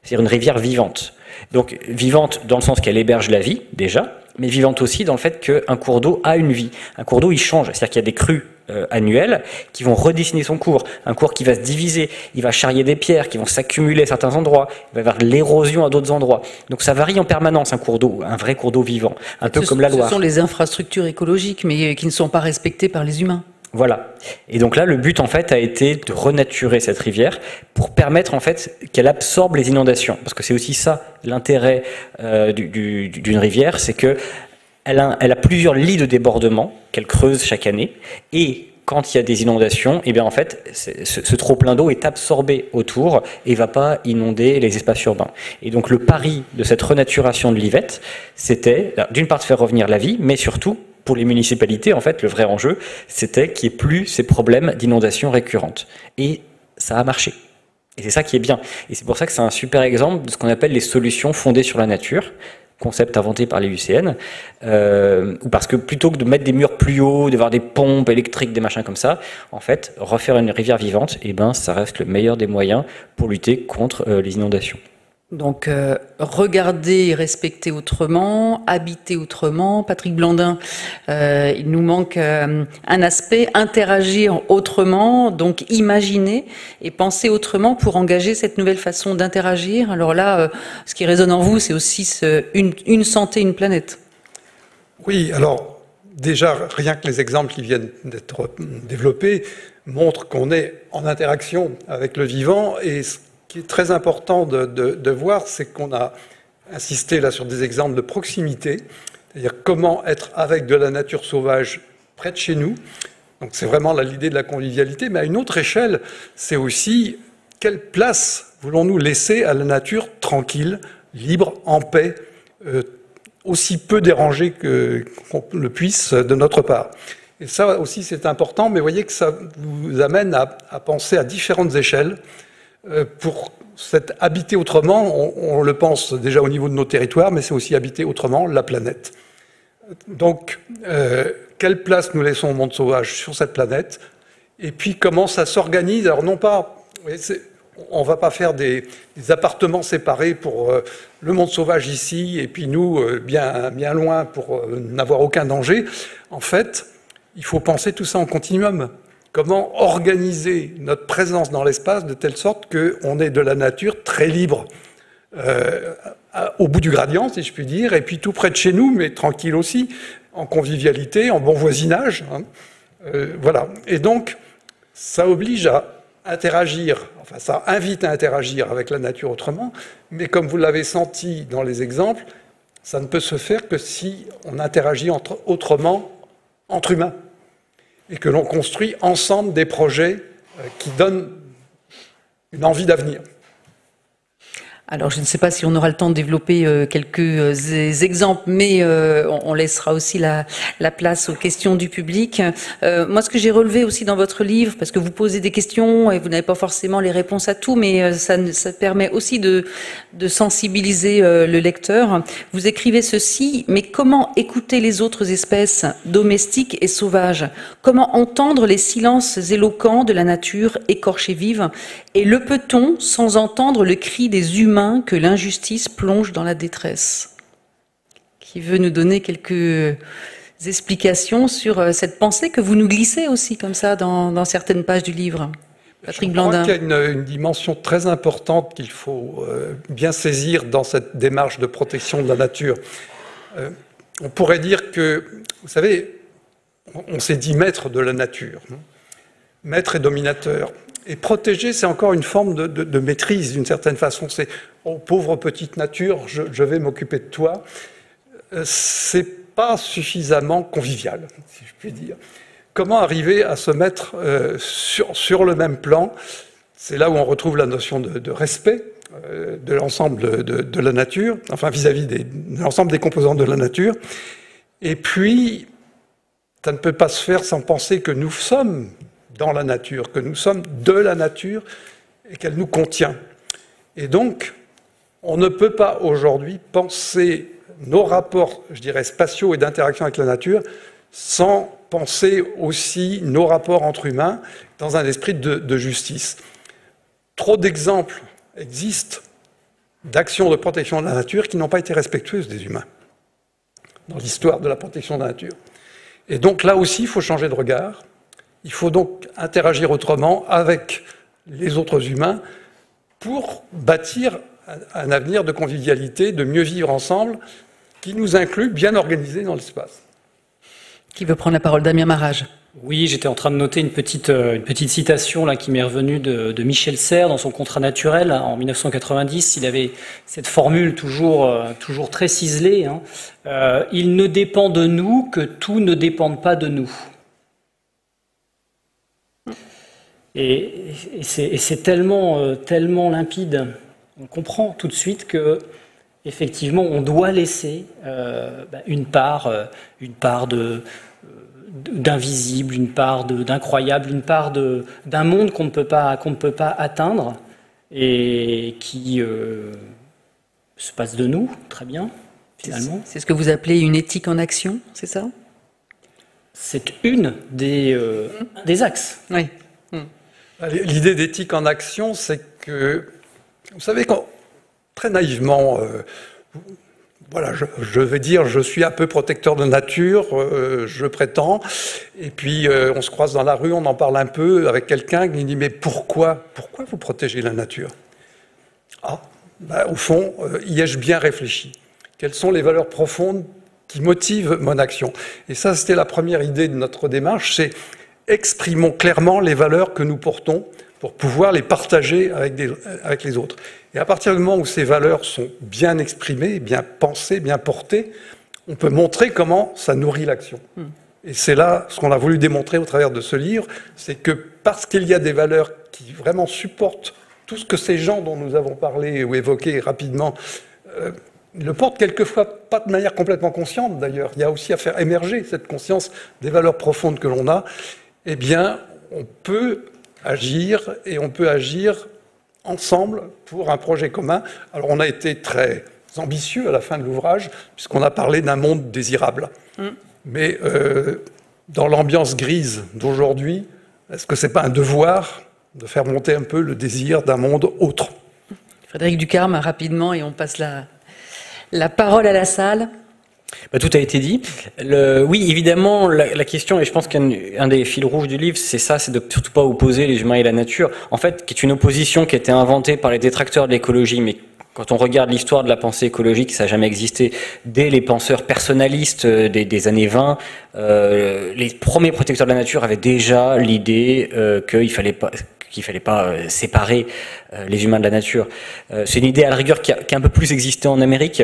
Speaker 3: C'est-à-dire une rivière vivante. Donc vivante dans le sens qu'elle héberge la vie déjà, mais vivante aussi dans le fait qu'un cours d'eau a une vie. Un cours d'eau il change. C'est-à-dire qu'il y a des crues annuelles qui vont redessiner son cours. Un cours qui va se diviser, il va charrier des pierres qui vont s'accumuler à certains endroits, il va y avoir de l'érosion à d'autres endroits. Donc ça varie en permanence un cours d'eau, un vrai cours d'eau vivant, un peu comme la Loire.
Speaker 1: Ce sont les infrastructures écologiques, mais qui ne sont pas respectées par les humains.
Speaker 3: Voilà. Et donc là, le but en fait a été de renaturer cette rivière pour permettre en fait qu'elle absorbe les inondations, parce que c'est aussi ça l'intérêt d'une rivière, c'est que elle a plusieurs lits de débordement qu'elle creuse chaque année, et quand il y a des inondations, eh bien en fait, ce trop-plein d'eau est absorbé autour et ne va pas inonder les espaces urbains. Et donc le pari de cette renaturation de l'Yvette, c'était d'une part de faire revenir la vie, mais surtout, pour les municipalités, en fait, le vrai enjeu, c'était qu'il n'y ait plus ces problèmes d'inondations récurrentes. Et ça a marché. Et c'est ça qui est bien. Et c'est pour ça que c'est un super exemple de ce qu'on appelle les solutions fondées sur la nature, concept inventé par les UCN, parce que plutôt que de mettre des murs plus hauts, d'avoir des pompes électriques, des machins comme ça, en fait, refaire une rivière vivante, eh ben, ça reste le meilleur des moyens pour lutter contre les inondations.
Speaker 1: Donc, regarder et respecter autrement, habiter autrement. Patrick Blandin, il nous manque un aspect, interagir autrement, donc imaginer et penser autrement pour engager cette nouvelle façon d'interagir. Alors là, ce qui résonne en vous, c'est aussi une santé, une planète.
Speaker 2: Oui, alors déjà, rien que les exemples qui viennent d'être développés montrent qu'on est en interaction avec le vivant, et ce qui est très important de voir, c'est qu'on a insisté là sur des exemples de proximité, c'est-à-dire comment être avec de la nature sauvage près de chez nous. Donc c'est vraiment l'idée de la convivialité, mais à une autre échelle, c'est aussi quelle place voulons-nous laisser à la nature tranquille, libre, en paix, aussi peu dérangée qu'on le puisse de notre part. Et ça aussi c'est important, mais vous voyez que ça vous amène à penser à différentes échelles. Pour cet habiter autrement, on le pense déjà au niveau de nos territoires, mais c'est aussi habiter autrement la planète. Donc, quelle place nous laissons au monde sauvage sur cette planète? Et puis, comment ça s'organise? Alors, non pas, on ne va pas faire des appartements séparés pour le monde sauvage ici, et puis nous, bien loin, pour n'avoir aucun danger. En fait, il faut penser tout ça en continuum. Comment organiser notre présence dans l'espace de telle sorte qu'on ait de la nature très libre, au bout du gradient, si je puis dire, et puis tout près de chez nous, mais tranquille aussi, en convivialité, en bon voisinage. Hein. Voilà. Et donc, ça oblige à interagir, enfin, ça invite à interagir avec la nature autrement, mais comme vous l'avez senti dans les exemples, ça ne peut se faire que si on interagit autrement entre humains, et que l'on construit ensemble des projets qui donnent une envie d'avenir.
Speaker 1: Alors, je ne sais pas si on aura le temps de développer quelques exemples, mais on laissera aussi la place aux questions du public. Moi, ce que j'ai relevé aussi dans votre livre, parce que vous posez des questions et vous n'avez pas forcément les réponses à tout, mais ça permet aussi de sensibiliser le lecteur. Vous écrivez ceci: mais comment écouter les autres espèces domestiques et sauvages? Comment entendre les silences éloquents de la nature écorchée vive? Et le peut-on sans entendre le cri des humains que l'injustice plonge dans la détresse? Qui veut nous donner quelques explications sur cette pensée que vous nous glissez aussi comme ça dans certaines pages du livre? Patrick Blandin.
Speaker 2: Je crois qu'il y a une dimension très importante qu'il faut bien saisir dans cette démarche de protection de la nature. On pourrait dire que, vous savez, on s'est dit maître de la nature, maître et dominateur. Et protéger, c'est encore une forme de maîtrise, d'une certaine façon. C'est « oh, pauvre petite nature, je vais m'occuper de toi ». C'est pas suffisamment convivial, si je puis dire. Comment arriver à se mettre sur le même plan? C'est là où on retrouve la notion de respect de l'ensemble de la nature, enfin vis-à-vis de l'ensemble des composants de la nature. Et puis, ça ne peut pas se faire sans penser que nous sommes dans la nature, que nous sommes de la nature et qu'elle nous contient. Et donc, on ne peut pas aujourd'hui penser nos rapports, je dirais, spatiaux et d'interaction avec la nature sans penser aussi nos rapports entre humains dans un esprit de justice. Trop d'exemples existent d'actions de protection de la nature qui n'ont pas été respectueuses des humains dans l'histoire de la protection de la nature. Et donc là aussi, il faut changer de regard. Il faut donc interagir autrement avec les autres humains pour bâtir un avenir de convivialité, de mieux vivre ensemble, qui nous inclut bien organisé dans l'espace.
Speaker 1: Qui veut prendre la parole? Damien Marrage.
Speaker 4: Oui, j'étais en train de noter une petite citation là qui m'est revenue de Michel Serres dans son Contrat naturel en 1990. Il avait cette formule toujours très ciselée, hein. Il ne dépend de nous que tout ne dépende pas de nous. Et c'est tellement limpide. On comprend tout de suite que effectivement on doit laisser une part d'invisible, une part d'incroyable, une part d'un monde qu'on ne peut pas atteindre et qui se passe de nous, très bien, finalement.
Speaker 1: C'est ce que vous appelez une éthique en action, c'est ça?
Speaker 4: C'est une des axes.
Speaker 1: Oui.
Speaker 2: L'idée d'éthique en action, c'est que, vous savez, très naïvement, voilà, je vais dire, je suis un peu protecteur de nature, je prétends, et puis on se croise dans la rue, on en parle un peu avec quelqu'un qui dit « mais pourquoi vous protégez la nature ?» Au fond, y ai-je bien réfléchi? Quelles sont les valeurs profondes qui motivent mon action? Et ça, c'était la première idée de notre démarche, c'est exprimons clairement les valeurs que nous portons pour pouvoir les partager avec les autres. Et à partir du moment où ces valeurs sont bien exprimées, bien pensées, bien portées, on peut montrer comment ça nourrit l'action. Et c'est là ce qu'on a voulu démontrer au travers de ce livre, c'est que parce qu'il y a des valeurs qui vraiment supportent tout ce que ces gens dont nous avons parlé ou évoqué rapidement le portent quelquefois pas de manière complètement consciente d'ailleurs, il y a aussi à faire émerger cette conscience des valeurs profondes que l'on a, eh bien on peut agir et on peut agir ensemble pour un projet commun. Alors on a été très ambitieux à la fin de l'ouvrage, puisqu'on a parlé d'un monde désirable. Mais dans l'ambiance grise d'aujourd'hui, est-ce que c'est pas un devoir de faire monter un peu le désir d'un monde autre?
Speaker 1: Frédéric Ducarme, rapidement, et on passe la parole à la salle.
Speaker 3: Tout a été dit. Oui, évidemment, la question, et je pense qu'un des fils rouges du livre, c'est ça, c'est de surtout pas opposer les humains et la nature. En fait, qui est une opposition qui a été inventée par les détracteurs de l'écologie, mais quand on regarde l'histoire de la pensée écologique, ça n'a jamais existé. Dès les penseurs personnalistes des années 20, les premiers protecteurs de la nature avaient déjà l'idée qu'il fallait pas séparer les humains de la nature. C'est une idée à la rigueur qui a un peu plus existé en Amérique,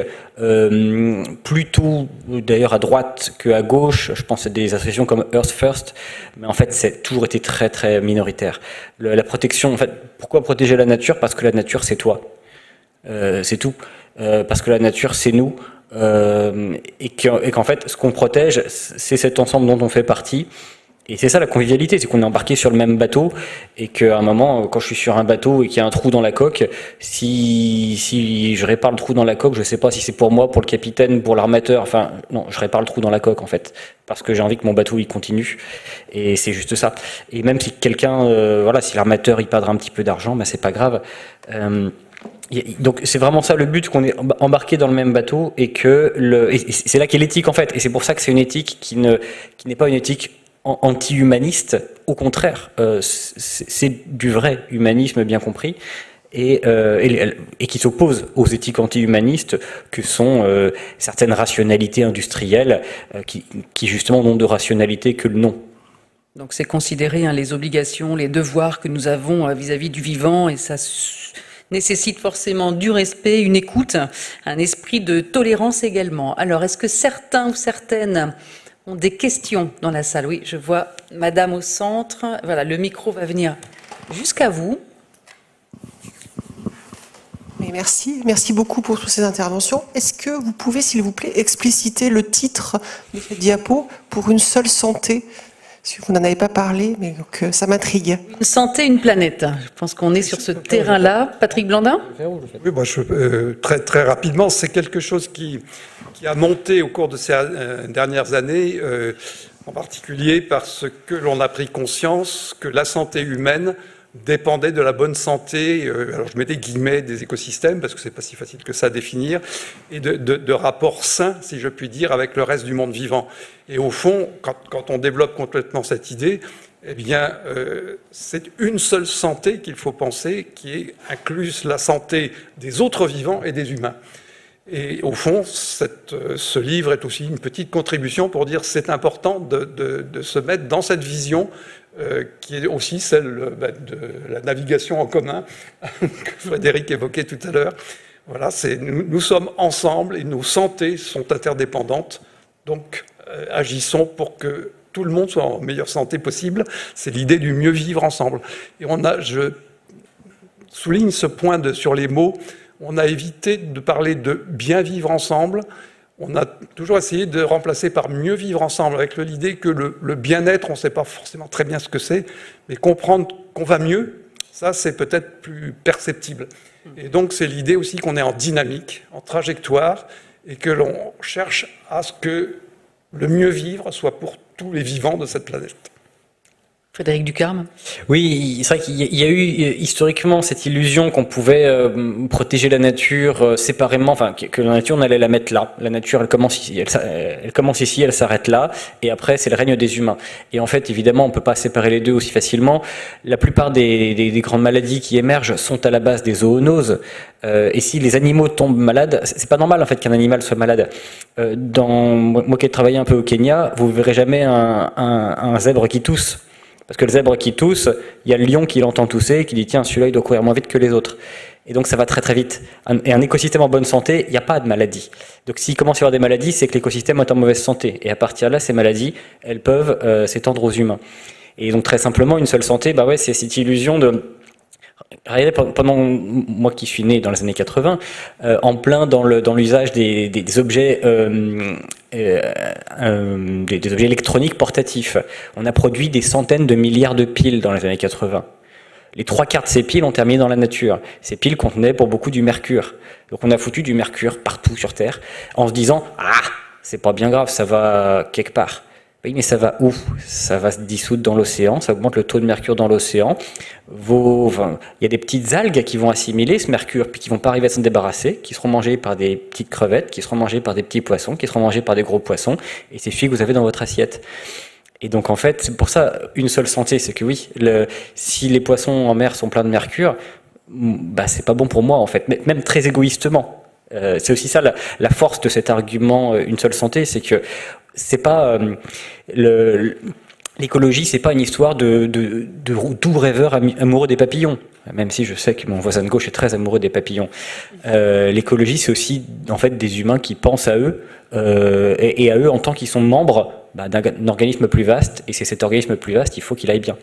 Speaker 3: plutôt d'ailleurs à droite qu'à gauche. Je pense à des associations comme Earth First, mais en fait c'est toujours été très très minoritaire. La protection, en fait, pourquoi protéger la nature? Parce que la nature c'est toi. C'est tout. Parce que la nature c'est nous. Et qu'en fait ce qu'on protège c'est cet ensemble dont on fait partie. Et c'est ça la convivialité, c'est qu'on est embarqué sur le même bateau et qu'à un moment, quand je suis sur un bateau et qu'il y a un trou dans la coque, si je répare le trou dans la coque, je sais pas si c'est pour moi, pour le capitaine, pour l'armateur, enfin non, je répare le trou dans la coque en fait, parce que j'ai envie que mon bateau il continue. Et c'est juste ça. Et même si quelqu'un, voilà, si l'armateur il perdra un petit peu d'argent, ben c'est pas grave. Donc c'est vraiment ça le but, qu'on est embarqué dans le même bateau et que et c'est là qu'est l'éthique en fait. Et c'est pour ça que c'est une éthique qui n'est pas une éthique anti-humaniste, au contraire, c'est du vrai humanisme bien compris et qui s'oppose aux éthiques anti-humanistes que sont certaines rationalités industrielles qui justement n'ont de rationalité que le nom.
Speaker 1: Donc c'est considérer les obligations, les devoirs que nous avons vis-à-vis du vivant, et ça nécessite forcément du respect, une écoute, un esprit de tolérance également. Alors est-ce que certains ou certaines ont des questions dans la salle? Oui, je vois Madame au centre. Voilà, le micro va venir jusqu'à vous.
Speaker 5: Mais merci beaucoup pour toutes ces interventions. Est-ce que vous pouvez, s'il vous plaît, expliciter le titre de cette diapo pour une seule santé? Parce que vous n'en avez pas parlé, mais donc, ça m'intrigue.
Speaker 1: Une santé, une planète. Je pense qu'on est sur ce terrain-là. Patrick Blandin?
Speaker 2: Oui, moi, très, très rapidement, c'est quelque chose qui a monté au cours de ces dernières années, en particulier parce que l'on a pris conscience que la santé humaine dépendait de la bonne santé, alors je mets des guillemets, des écosystèmes, parce que c'est pas si facile que ça à définir, et de rapports sains, si je puis dire, avec le reste du monde vivant. Et au fond, quand on développe complètement cette idée, eh bien, c'est une seule santé qu'il faut penser, qui est incluse la santé des autres vivants et des humains. Et au fond, ce livre est aussi une petite contribution pour dire c'est important de se mettre dans cette vision qui est aussi celle de la navigation en commun que Frédéric évoquait tout à l'heure. Voilà, nous sommes ensemble et nos santé sont interdépendantes, donc agissons pour que tout le monde soit en meilleure santé possible. C'est l'idée du mieux vivre ensemble. Et je souligne ce point sur les mots. On a évité de parler de bien vivre ensemble. On a toujours essayé de remplacer par mieux vivre ensemble, avec l'idée que le bien-être, on ne sait pas forcément très bien ce que c'est, mais comprendre qu'on va mieux, ça c'est peut-être plus perceptible. Et donc c'est l'idée aussi qu'on est en dynamique, en trajectoire, et que l'on cherche à ce que le mieux vivre soit pour tous les vivants de cette planète.
Speaker 1: Frédéric Ducarme.
Speaker 3: Oui, c'est vrai qu'il y a eu historiquement cette illusion qu'on pouvait protéger la nature séparément, enfin que la nature on allait la mettre là. La nature elle commence ici, elle s'arrête là, et après c'est le règne des humains. Et en fait évidemment on peut pas séparer les deux aussi facilement. La plupart des grandes maladies qui émergent sont à la base des zoonoses. Et si les animaux tombent malades, c'est pas normal en fait qu'un animal soit malade. Moi qui ai travaillé un peu au Kenya, vous verrez jamais un zèbre qui tousse. Parce que le zèbre qui tousse, il y a le lion qui l'entend tousser et qui dit tiens, celui-là il doit courir moins vite que les autres. Et donc ça va très très vite. Et un écosystème en bonne santé, il n'y a pas de maladie. Donc s'il commence à y avoir des maladies, c'est que l'écosystème est en mauvaise santé. Et à partir de là, ces maladies, elles peuvent s'étendre aux humains. Et donc très simplement, une seule santé, bah ouais, c'est cette illusion de... Regardez, pendant moi qui suis né dans les années 80, en plein dans l'usage des objets des objets électroniques portatifs, on a produit des centaines de milliards de piles dans les années 80. Les 3/4 de ces piles ont terminé dans la nature. Ces piles contenaient pour beaucoup du mercure. Donc on a foutu du mercure partout sur Terre en se disant ah c'est pas bien grave, ça va quelque part. Oui, mais ça va où? Ça va se dissoudre dans l'océan, ça augmente le taux de mercure dans l'océan. Il y a des petites algues qui vont assimiler ce mercure, puis qui vont pas arriver à s'en débarrasser, qui seront mangées par des petites crevettes, qui seront mangées par des petits poissons, qui seront mangées par des gros poissons, et c'est celui que vous avez dans votre assiette. Et donc en fait, c'est pour ça, une seule santé, c'est que oui, si les poissons en mer sont pleins de mercure, bah c'est pas bon pour moi en fait, même très égoïstement. C'est aussi ça la force de cet argument une seule santé, c'est que c'est pas l'écologie, c'est pas une histoire de doux rêveur amoureux des papillons. Même si je sais que mon voisin de gauche est très amoureux des papillons. L'écologie, c'est aussi en fait des humains qui pensent à eux et à eux en tant qu'ils sont membres d'un organisme plus vaste. Et c'est cet organisme plus vaste, il faut qu'il aille bien.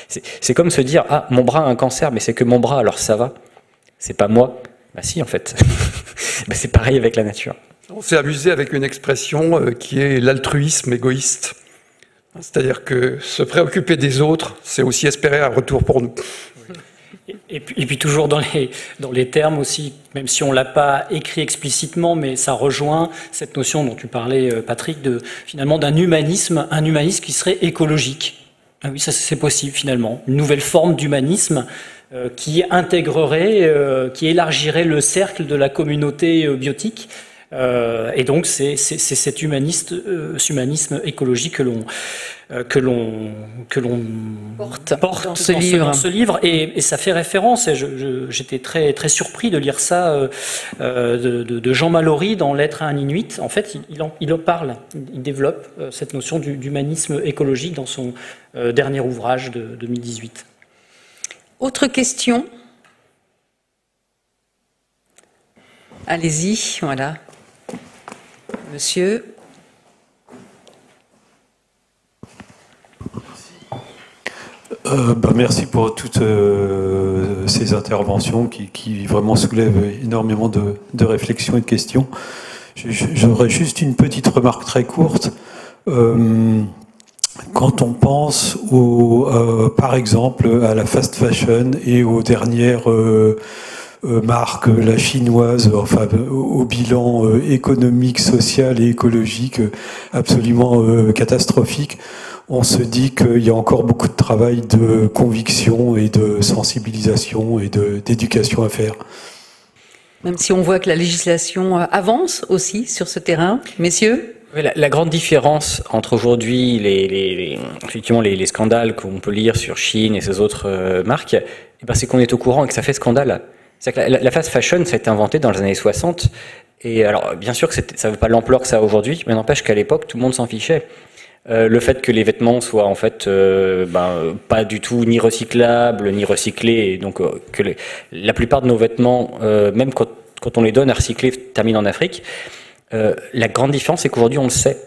Speaker 3: C'est comme se dire ah mon bras a un cancer, mais c'est que mon bras, alors ça va. C'est pas moi. Bah si en fait. Bah, c'est pareil avec la nature.
Speaker 2: On s'est amusé avec une expression qui est l'altruisme égoïste. C'est-à-dire que se préoccuper des autres, c'est aussi espérer un retour pour nous.
Speaker 4: Et puis toujours dans les termes aussi, même si on ne l'a pas écrit explicitement, mais ça rejoint cette notion dont tu parlais, Patrick, finalement d'un humanisme qui serait écologique. Ah oui, ça c'est possible finalement. Une nouvelle forme d'humanisme qui intégrerait, qui élargirait le cercle de la communauté biotique. Et donc c'est cet humanisme écologique que l'on porte dans ce livre et ça fait référence. J'étais très très surpris de lire ça de Jean Mallory dans Lettres à un Inuit. En fait, il en parle, il développe cette notion d'humanisme écologique dans son dernier ouvrage de 2018.
Speaker 1: Autre question? Allez-y, voilà. Monsieur.
Speaker 6: Merci pour toutes ces interventions qui vraiment soulèvent énormément de réflexions et de questions. J'aurais juste une petite remarque très courte. Quand on pense par exemple à la fast fashion et aux dernières marques, la chinoise, enfin au bilan économique, social et écologique absolument catastrophique, on se dit qu'il y a encore beaucoup de travail de conviction et de sensibilisation et d'éducation à faire.
Speaker 3: Même si on voit que la législation avance aussi sur ce terrain, messieurs?
Speaker 4: Oui, la grande différence entre aujourd'hui effectivement les scandales qu'on peut lire sur Chine et ces autres marques, c'est qu'on est au courant et que ça fait scandale. C'est que la fast fashion, ça a été inventé dans les années 60
Speaker 3: Et alors, bien sûr que ça veut pas l'ampleur que ça a aujourd'hui, mais n'empêche qu'à l'époque, tout le monde s'en fichait. Le fait que les vêtements soient en fait pas du tout ni recyclables ni recyclés, et donc que la plupart de nos vêtements, même quand on les donne à recycler, terminent en Afrique. La grande différence, c'est qu'aujourd'hui on le sait.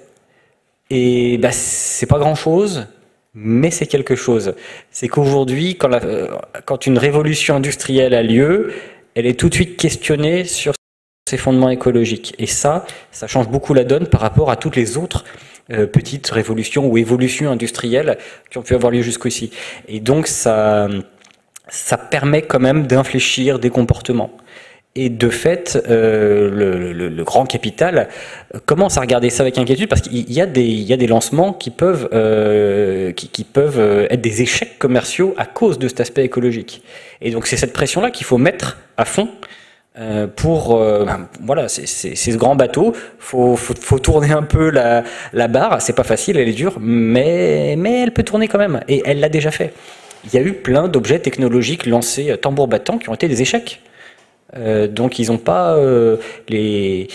Speaker 3: Et c'est pas grand chose, mais c'est quelque chose. C'est qu'aujourd'hui, quand une révolution industrielle a lieu, elle est tout de suite questionnée sur ses fondements écologiques. Et ça change beaucoup la donne par rapport à toutes les autres petites révolutions ou évolutions industrielles qui ont pu avoir lieu jusqu'ici. Et donc ça permet quand même d'infléchir des comportements. Et de fait, le grand capital commence à regarder ça avec inquiétude, parce qu'il y a des lancements qui peuvent être des échecs commerciaux à cause de cet aspect écologique. Et donc c'est cette pression-là qu'il faut mettre à fond. Voilà, c'est ce grand bateau. Faut tourner un peu la barre. C'est pas facile, elle est dure, mais elle peut tourner quand même. Et elle l'a déjà fait. Il y a eu plein d'objets technologiques lancés tambour battant qui ont été des échecs. Donc ils n'ont pas il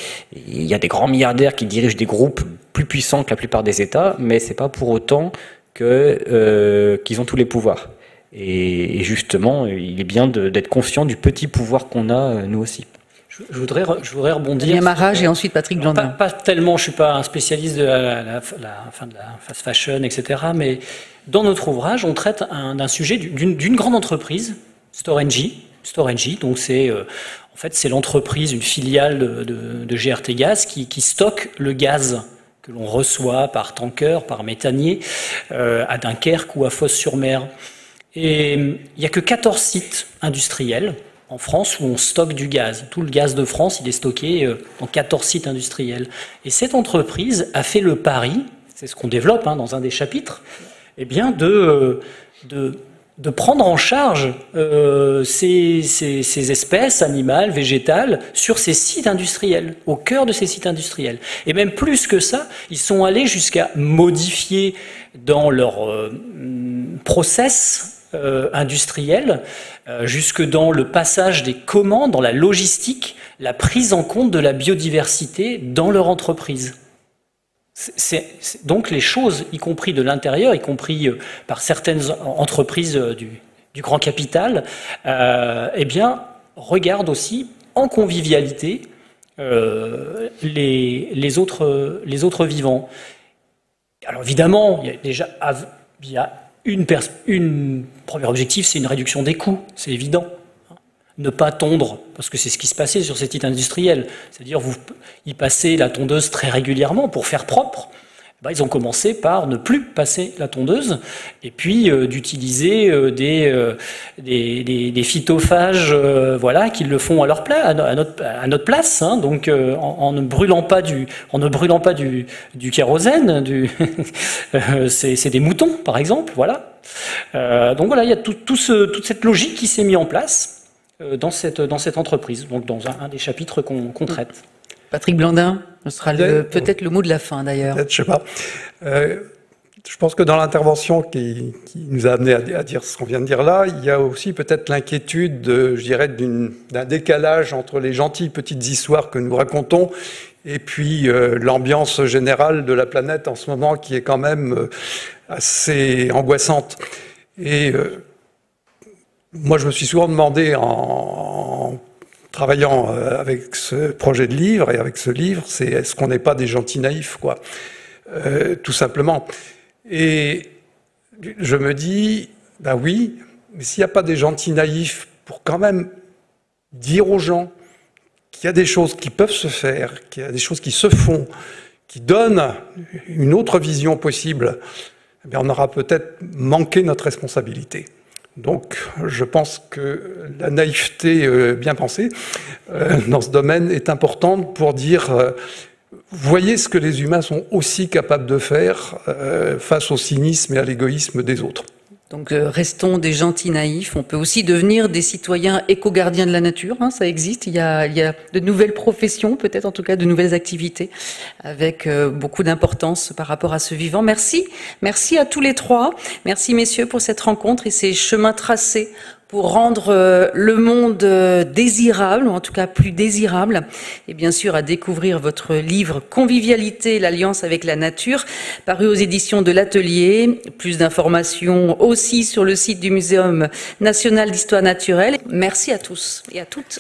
Speaker 3: y a des grands milliardaires qui dirigent des groupes plus puissants que la plupart des États, mais c'est pas pour autant qu'ils ont tous les pouvoirs. Et justement, il est bien d'être conscient du petit pouvoir qu'on a, nous aussi.
Speaker 4: Je voudrais rebondir.
Speaker 1: Damien Marrage et ensuite Patrick Blandin.
Speaker 4: Pas tellement, je suis pas un spécialiste de la fast fashion, etc. Mais dans notre ouvrage, on traite d'un sujet d'une grande entreprise, Storengy. Donc en fait, c'est l'entreprise, une filiale de GRT Gaz qui stocke le gaz que l'on reçoit par tanker, par méthanier, à Dunkerque ou à Fos-sur-Mer. Et il n'y a que 14 sites industriels en France où on stocke du gaz. Tout le gaz de France, il est stocké dans 14 sites industriels. Et cette entreprise a fait le pari, c'est ce qu'on développe dans un des chapitres, eh bien de prendre en charge ces espèces animales, végétales, sur ces sites industriels, au cœur de ces sites industriels. Et même plus que ça, ils sont allés jusqu'à modifier dans leur process industriel, jusque dans le passage des commandes, dans la logistique, la prise en compte de la biodiversité dans leur entreprise. Donc les choses, y compris de l'intérieur, y compris par certaines entreprises du grand capital, eh bien, regardent aussi en convivialité les autres vivants. Alors évidemment, il y a une premier objectif, c'est une réduction des coûts, c'est évident. Ne pas tondre, parce que c'est ce qui se passait sur ces sites industriels. C'est-à-dire, vous y passez la tondeuse très régulièrement pour faire propre. Ils ont commencé par ne plus passer la tondeuse, et puis d'utiliser des phytophages, voilà, qui le font à leur place, à notre place, donc en ne brûlant pas du kérosène, c'est des moutons, par exemple, voilà. Donc voilà, il y a toute cette logique qui s'est mise en place dans cette entreprise, donc dans un des chapitres qu'on traite.
Speaker 1: Patrick Blandin, ce sera peut-être le mot de la fin d'ailleurs.
Speaker 2: Je sais pas. Je pense que dans l'intervention qui nous a amené à dire ce qu'on vient de dire là, il y a aussi peut-être l'inquiétude, je dirais, d'un décalage entre les gentilles petites histoires que nous racontons et puis l'ambiance générale de la planète en ce moment qui est quand même assez angoissante. Et moi, je me suis souvent demandé en travaillant avec ce projet de livre et avec ce livre, c'est est-ce qu'on n'est pas des gentils naïfs, quoi, tout simplement. Et je me dis, ben oui, mais s'il n'y a pas des gentils naïfs pour quand même dire aux gens qu'il y a des choses qui peuvent se faire, qu'il y a des choses qui se font, qui donnent une autre vision possible, eh bien on aura peut-être manqué notre responsabilité. Donc, je pense que la naïveté bien pensée dans ce domaine est importante pour dire voyez ce que les humains sont aussi capables de faire face au cynisme et à l'égoïsme des autres.
Speaker 1: Donc restons des gentils naïfs. On peut aussi devenir des citoyens éco-gardiens de la nature, ça existe. Il y a de nouvelles professions, peut-être en tout cas de nouvelles activités, avec beaucoup d'importance par rapport à ce vivant. Merci à tous les trois. Merci messieurs pour cette rencontre et ces chemins tracés pour rendre le monde désirable, ou en tout cas plus désirable. Et bien sûr, à découvrir votre livre « Convivialité, l'alliance avec la nature », paru aux éditions de l'Atelier. Plus d'informations aussi sur le site du Muséum national d'histoire naturelle. Merci à tous et à toutes.